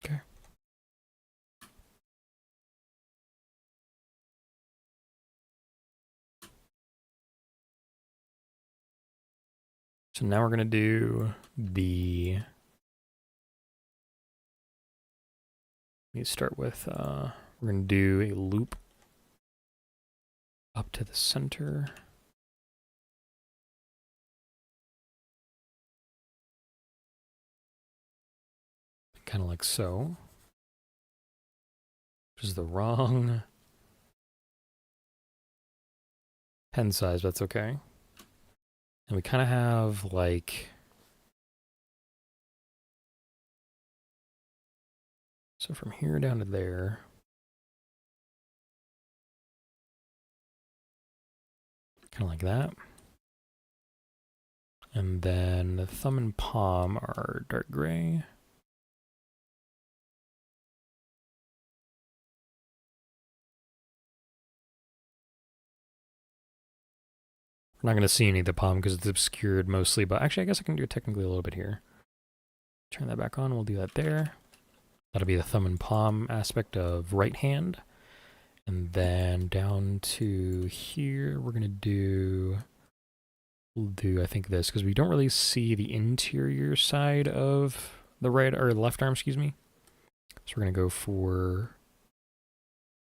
Okay. So now we're gonna do the. Let me start with. We're gonna do a loop up to the center. Kind of like so. Which is the wrong pen size, but that's okay. And we kind of have like. So from here down to there. Kind of like that. And then the thumb and palm are dark gray. We're not going to see any of the palm because it's obscured mostly, but actually I guess I can do it technically a little bit here. Turn that back on, we'll do that there. That'll be the thumb and palm aspect of right hand. And then down to here, we're going to we'll do, I think, this, because we don't really see the interior side of the right, or left arm, excuse me. So we're going to go for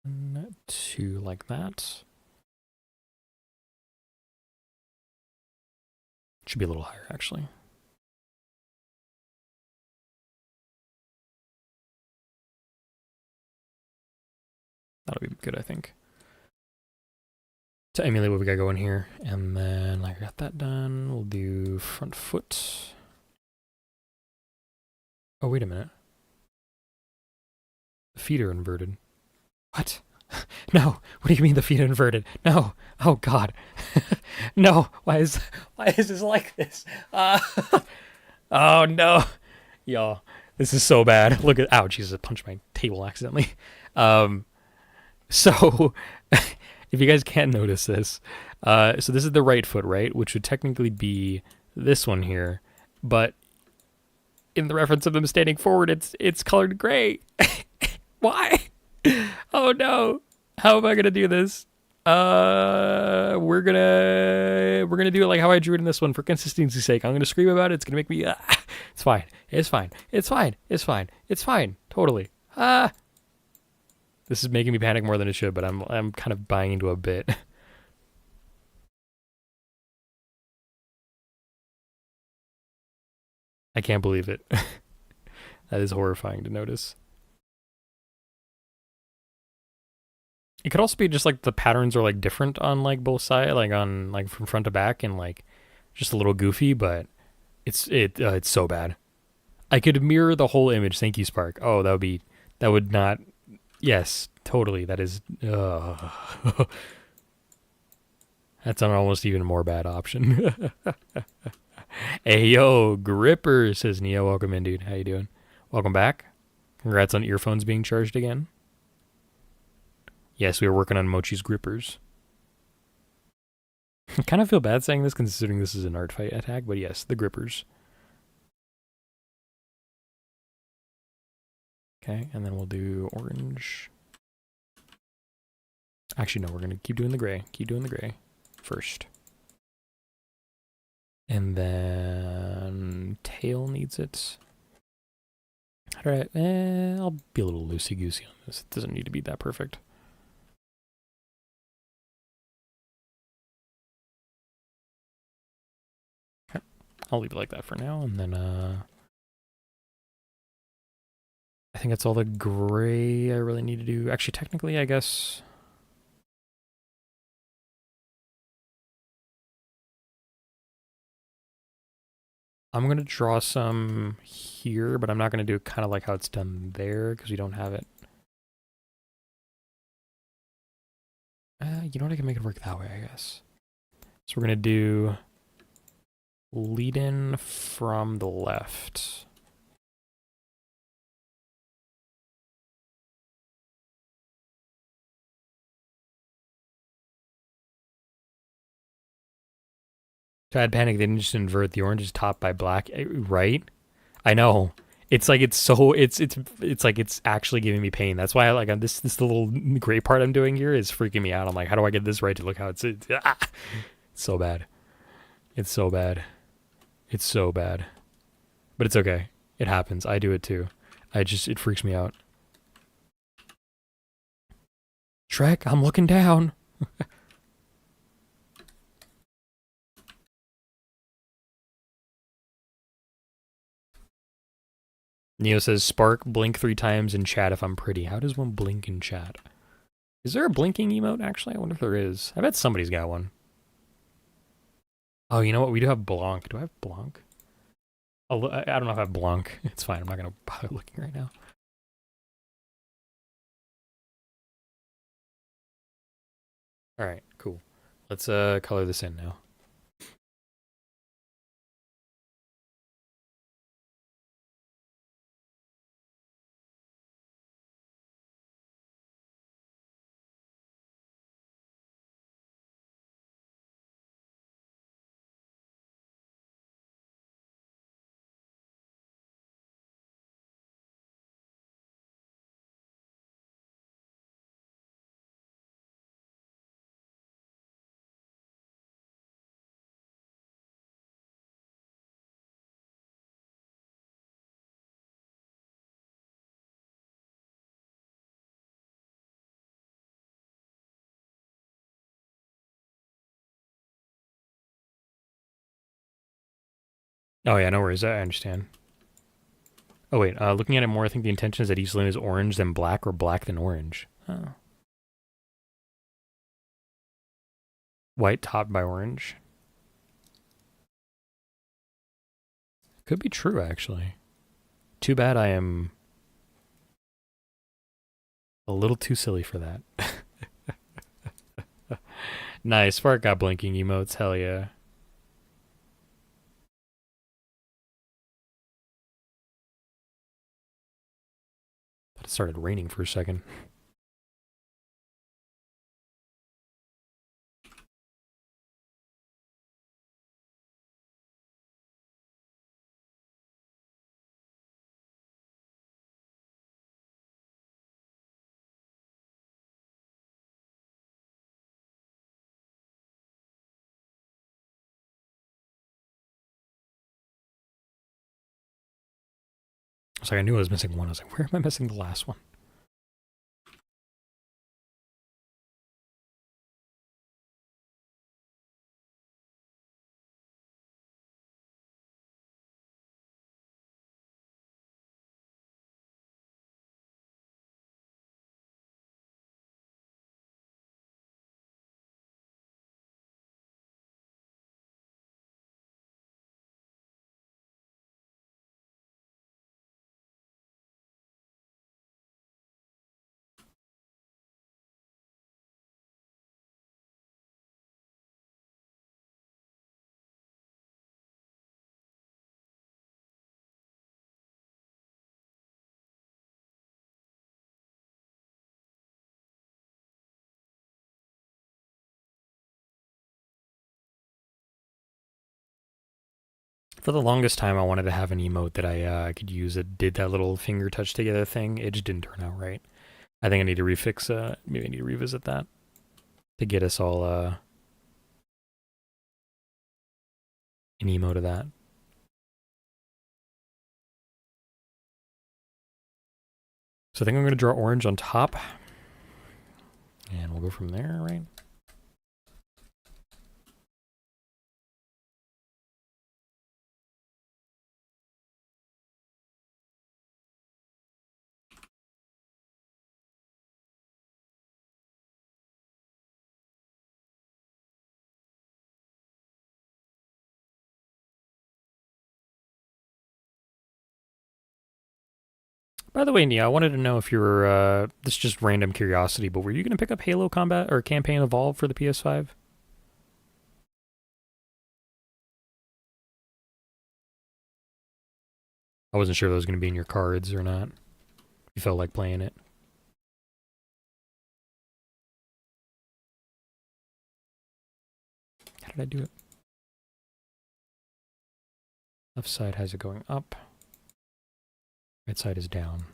1, 2, like that. Should be a little higher, actually. That'll be good, I think. To emulate what we got going here. And then I got that done. We'll do front foot. Oh, wait a minute. The feet are inverted. What? No. What do you mean the feet are inverted? No. Oh God. No. Why is this like this? Oh no. Y'all. This is so bad. Look at ouch, Jesus, I punched my table accidentally. Um so if you guys can't notice this, so this is the right foot, right? Which would technically be this one here. But in the reference of them standing forward, it's colored gray. Why? Oh no. How am I gonna do this? We're gonna do it like how I drew it in this one for consistency's sake. I'm gonna scream about it. It's gonna make me. It's fine. It's fine. It's fine. It's fine. It's fine. Totally. This is making me panic more than it should, but I'm kind of buying into a bit. I can't believe it. That is horrifying to notice. It could also be just like the patterns are like different on like both sides, like on like from front to back, and like just a little goofy, but it's so bad. I could mirror the whole image. Thank you, Spark. Oh, that would not. Yes, totally. That is. That's an almost even more bad option. Hey yo, Gripper says Neo. Welcome in, dude. How you doing? Welcome back. Congrats on earphones being charged again. Yes, we were working on Mochi's grippers. I kind of feel bad saying this considering this is an art fight attack, but yes, the grippers. Okay, and then we'll do orange. Actually, no, we're going to keep doing the gray. Keep doing the gray first. And then tail needs it. All right, I'll be a little loosey-goosey on this. It doesn't need to be that perfect. Okay, I'll leave it like that for now, and then I think that's all the gray I really need to do. Actually, technically, I guess. I'm going to draw some here, but I'm not going to do it kind of like how it's done there because we don't have it. You know what? I can make it work that way, I guess. So we're going to do lead in from the left. So I had panic. They didn't just invert the orange is topped by black, right? I know. It's like it's like it's actually giving me pain. That's why I like this little gray part I'm doing here is freaking me out. I'm like, how do I get this right to look how it's so bad. It's so bad. It's so bad. But it's okay. It happens. I do it too. It freaks me out. Shrek, I'm looking down. Neo says, Spark, blink 3 times in chat if I'm pretty. How does one blink in chat? Is there a blinking emote, actually? I wonder if there is. I bet somebody's got one. Oh, you know what? We do have Blanc. Do I have Blanc? I don't know if I have Blanc. It's fine. I'm not going to bother looking right now. All right, cool. Let's color this in now. Oh yeah, no worries. I understand. Oh wait, looking at it more, I think the intention is that each lane is orange then black or black then orange. Oh. White topped by orange. Could be true, actually. Too bad I am a little too silly for that. Nice. Spark got blinking emotes. Hell yeah. But it started raining for a second. It's like I knew I was missing one. I was like, where am I missing the last one? For the longest time, I wanted to have an emote that I could use that did that little finger touch together thing. It just didn't turn out right. I think I need to refix. Maybe I need to revisit that to get us all an emote of that. So I think I'm going to draw orange on top, and we'll go from there, right? By the way, Nia, I wanted to know if you were, this is just random curiosity, but were you going to pick up Halo Combat or Campaign Evolved for the PS5? I wasn't sure if that was going to be in your cards or not. You felt like playing it. How did I do it? Left side has it going up. Right side is down.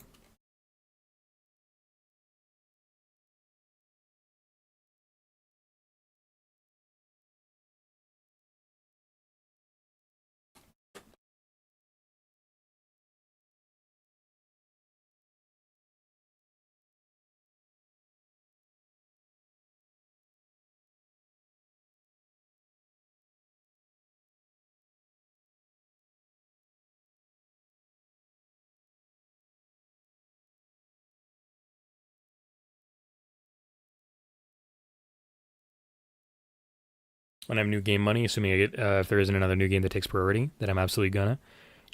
When I have new game money, assuming I get, if there isn't another new game that takes priority, that I'm absolutely gonna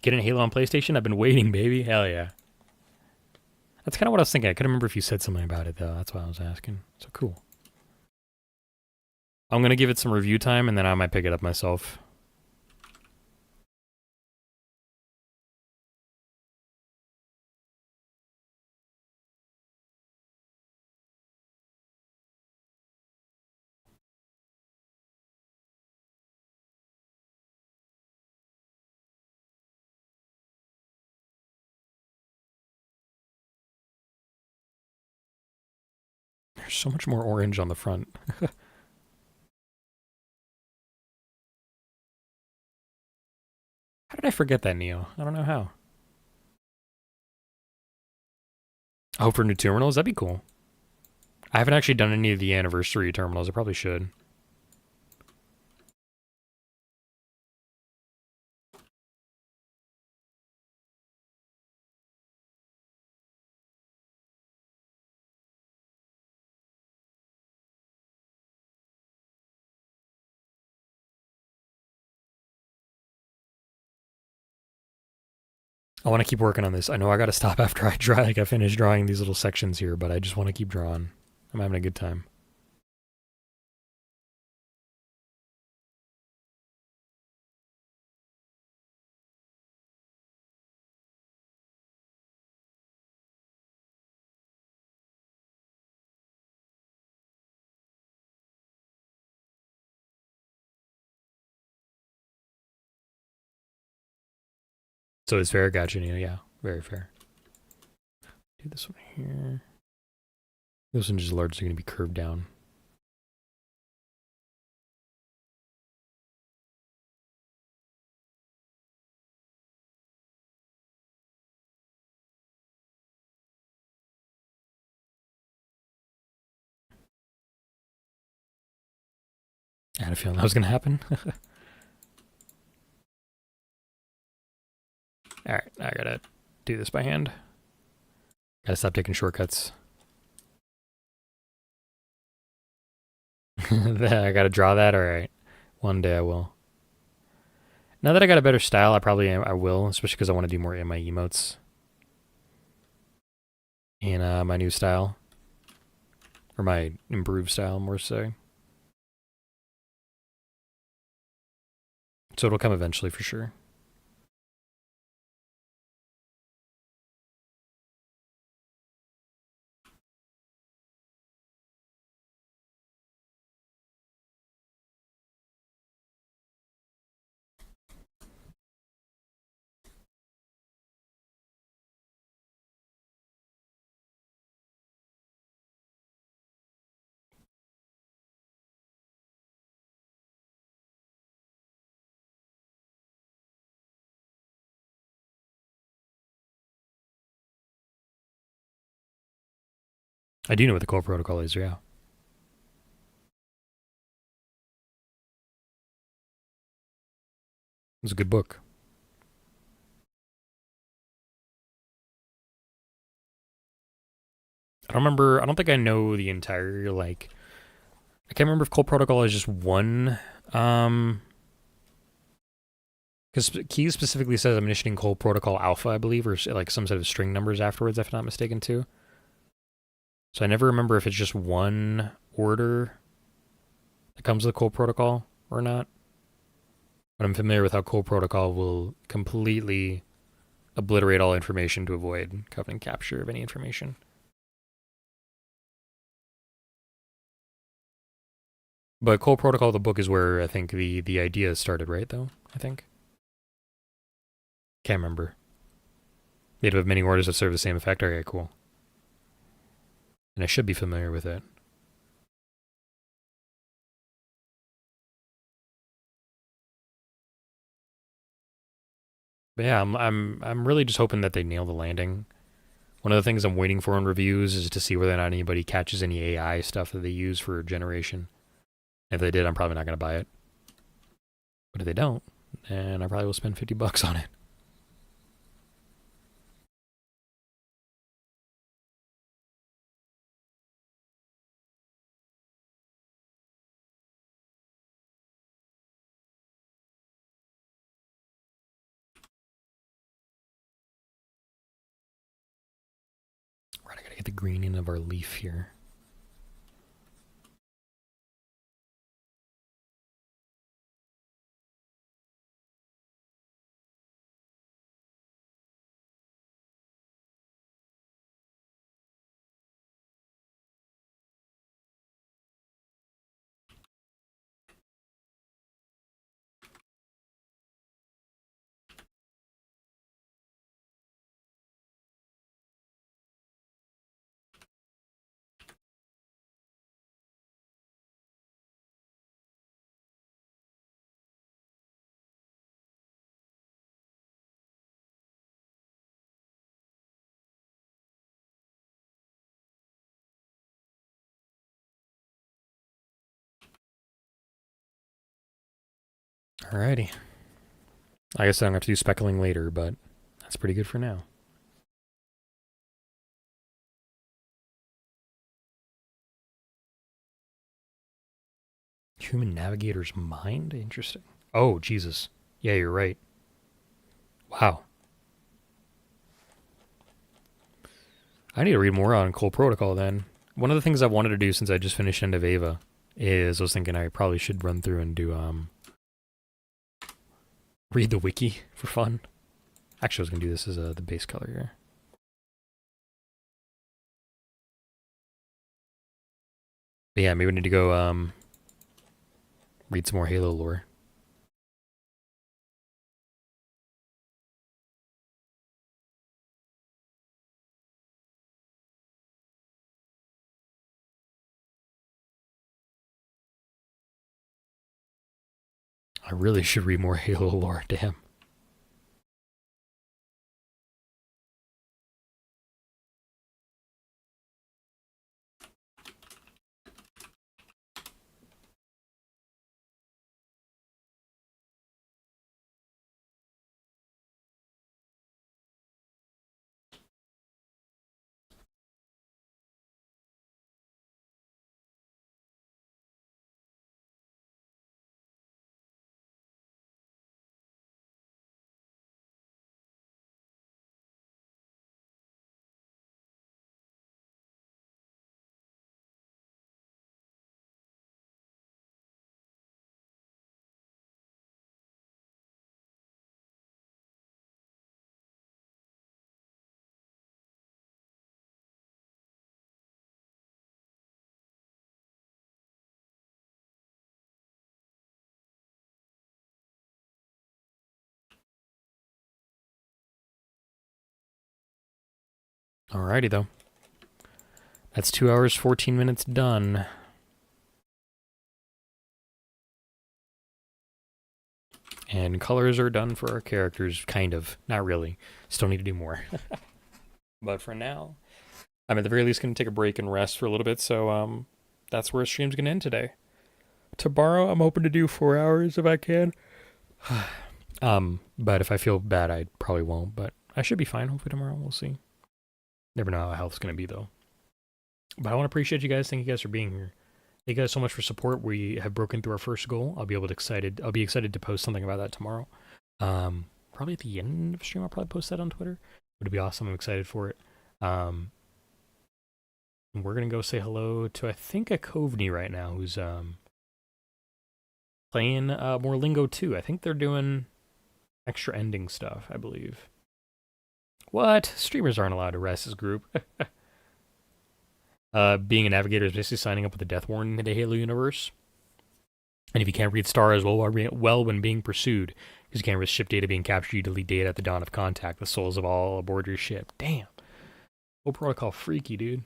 get in Halo on PlayStation. I've been waiting, baby. Hell yeah. That's kind of what I was thinking. I couldn't remember if you said something about it though. That's why I was asking. So cool. I'm gonna give it some review time, and then I might pick it up myself. There's so much more orange on the front. How did I forget that, Neo? I don't know how. I hope for new terminals. That'd be cool. I haven't actually done any of the anniversary terminals. I probably should. I want to keep working on this. I know I got to stop after I draw. Like I finish drawing these little sections here, but I just want to keep drawing. I'm having a good time. So it's fair, gotcha. Yeah, very fair. Do this one here. This one just largely going to be curved down. I had a feeling that was going to happen. Alright, I gotta do this by hand. Gotta stop taking shortcuts. I gotta draw that? Alright. One day I will. Now that I got a better style, I will, especially because I want to do more in my emotes. In my new style. Or my improved style, more so. So it'll come eventually for sure. I do know what the core protocol is, yeah. It's a good book. I don't think I know the entire, like, I can't remember if core protocol is just one, because Keys specifically says I'm initiating core protocol alpha, I believe, or like some set of string numbers afterwards, if I'm not mistaken, too. So I never remember if it's just one order that comes with core protocol or not. But I'm familiar with how core protocol will completely obliterate all information to avoid covenant capture of any information. But core protocol, the book, is where I think the idea started, right? Though I think can't remember. They'd have many orders that serve the same effect. Okay, cool. And I should be familiar with it. But yeah, I'm really just hoping that they nail the landing. One of the things I'm waiting for in reviews is to see whether or not anybody catches any AI stuff that they use for generation. If they did, I'm probably not going to buy it. But if they don't, then I probably will spend $50 on it. Right, I gotta get the greening of our leaf here. Alrighty. I guess I'm gonna have to do speckling later, but that's pretty good for now. Human navigator's mind? Interesting. Oh, Jesus. Yeah, you're right. Wow. I need to read more on Cold Protocol then. One of the things I wanted to do since I just finished End of Ava is I was thinking I probably should run through and do read the wiki for fun. Actually, I was gonna do this as the base color here. But yeah, maybe we need to go read some more Halo lore. I really should read more Halo lore. Damn. Alrighty though. That's 2 hours 14 minutes done. And colors are done for our characters, kind of. Not really. Still need to do more. But for now, I'm at the very least going to take a break and rest for a little bit, so that's where stream's going to end today. Tomorrow, I'm hoping to do 4 hours if I can. But if I feel bad, I probably won't, but I should be fine hopefully tomorrow. We'll see. Never know how health's going to be, though. But I want to appreciate you guys. Thank you guys for being here. Thank you guys so much for support. We have broken through our first goal. I'll be excited to post something about that tomorrow. Probably at the end of stream, I'll probably post that on Twitter. It'd be awesome. I'm excited for it. And we're gonna go say hello to I think a Coveney right now who's playing more Lingo 2. I think they're doing extra ending stuff, I believe. What? Streamers aren't allowed to rest as group. Being a navigator is basically signing up with the death warning in the Halo universe. And if you can't read stars well when being pursued, because you can't risk ship data being captured, you delete data at the dawn of contact. The souls of all aboard your ship. Damn. Whole protocol freaky, dude.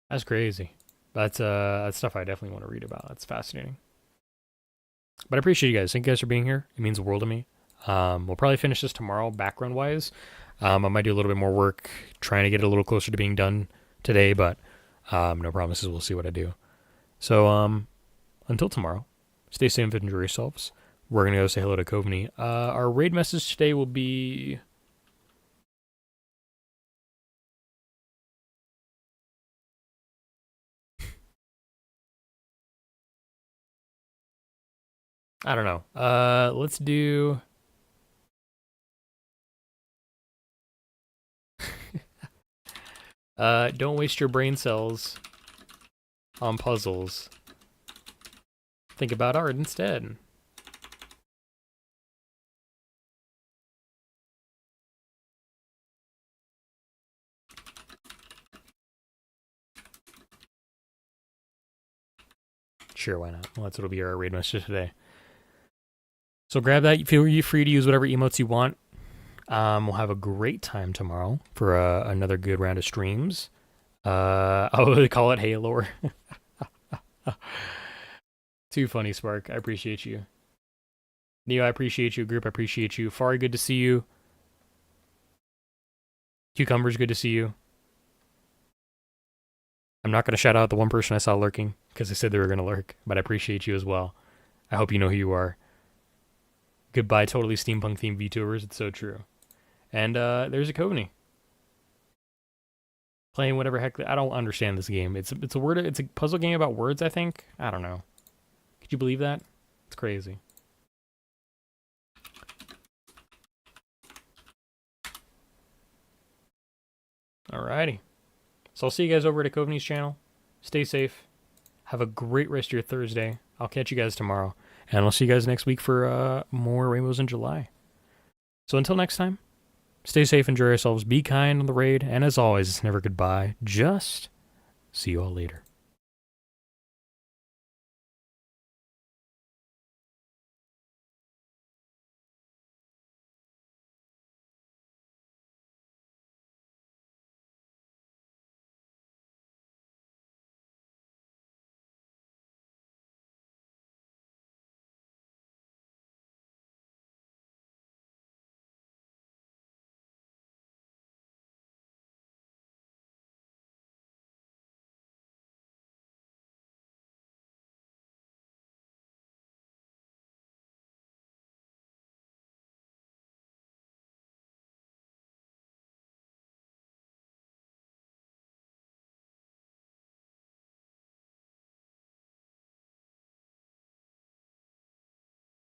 That's crazy. That's stuff I definitely want to read about. That's fascinating. But I appreciate you guys. Thank you guys for being here. It means the world to me. We'll probably finish this tomorrow, background-wise. I might do a little bit more work, trying to get it a little closer to being done today, but no promises. We'll see what I do. So, until tomorrow, stay safe and enjoy yourselves. We're going to go say hello to Coveney. Our raid message today will be... I don't know. Let's do... don't waste your brain cells on puzzles. Think about art instead. Sure, why not? Well, that's what'll be our raid message today. So grab that. Feel free to use whatever emotes you want. We'll have a great time tomorrow for another good round of streams. I'll call it Halo. Too funny, Spark. I appreciate you. Neo, I appreciate you. Group, I appreciate you. Fari, good to see you. Cucumbers, good to see you. I'm not going to shout out the one person I saw lurking because they said they were going to lurk, but I appreciate you as well. I hope you know who you are. Goodbye, totally steampunk themed VTubers. It's so true. And there's a Coveney. Playing whatever heck. I don't understand this game. It's a puzzle game about words, I think. I don't know. Could you believe that? It's crazy. Alrighty. So I'll see you guys over at Akovni's channel. Stay safe. Have a great rest of your Thursday. I'll catch you guys tomorrow. And I'll see you guys next week for more Rainbows in July. So until next time, stay safe, enjoy yourselves, be kind on the raid, and as always, it's never goodbye. Just see you all later.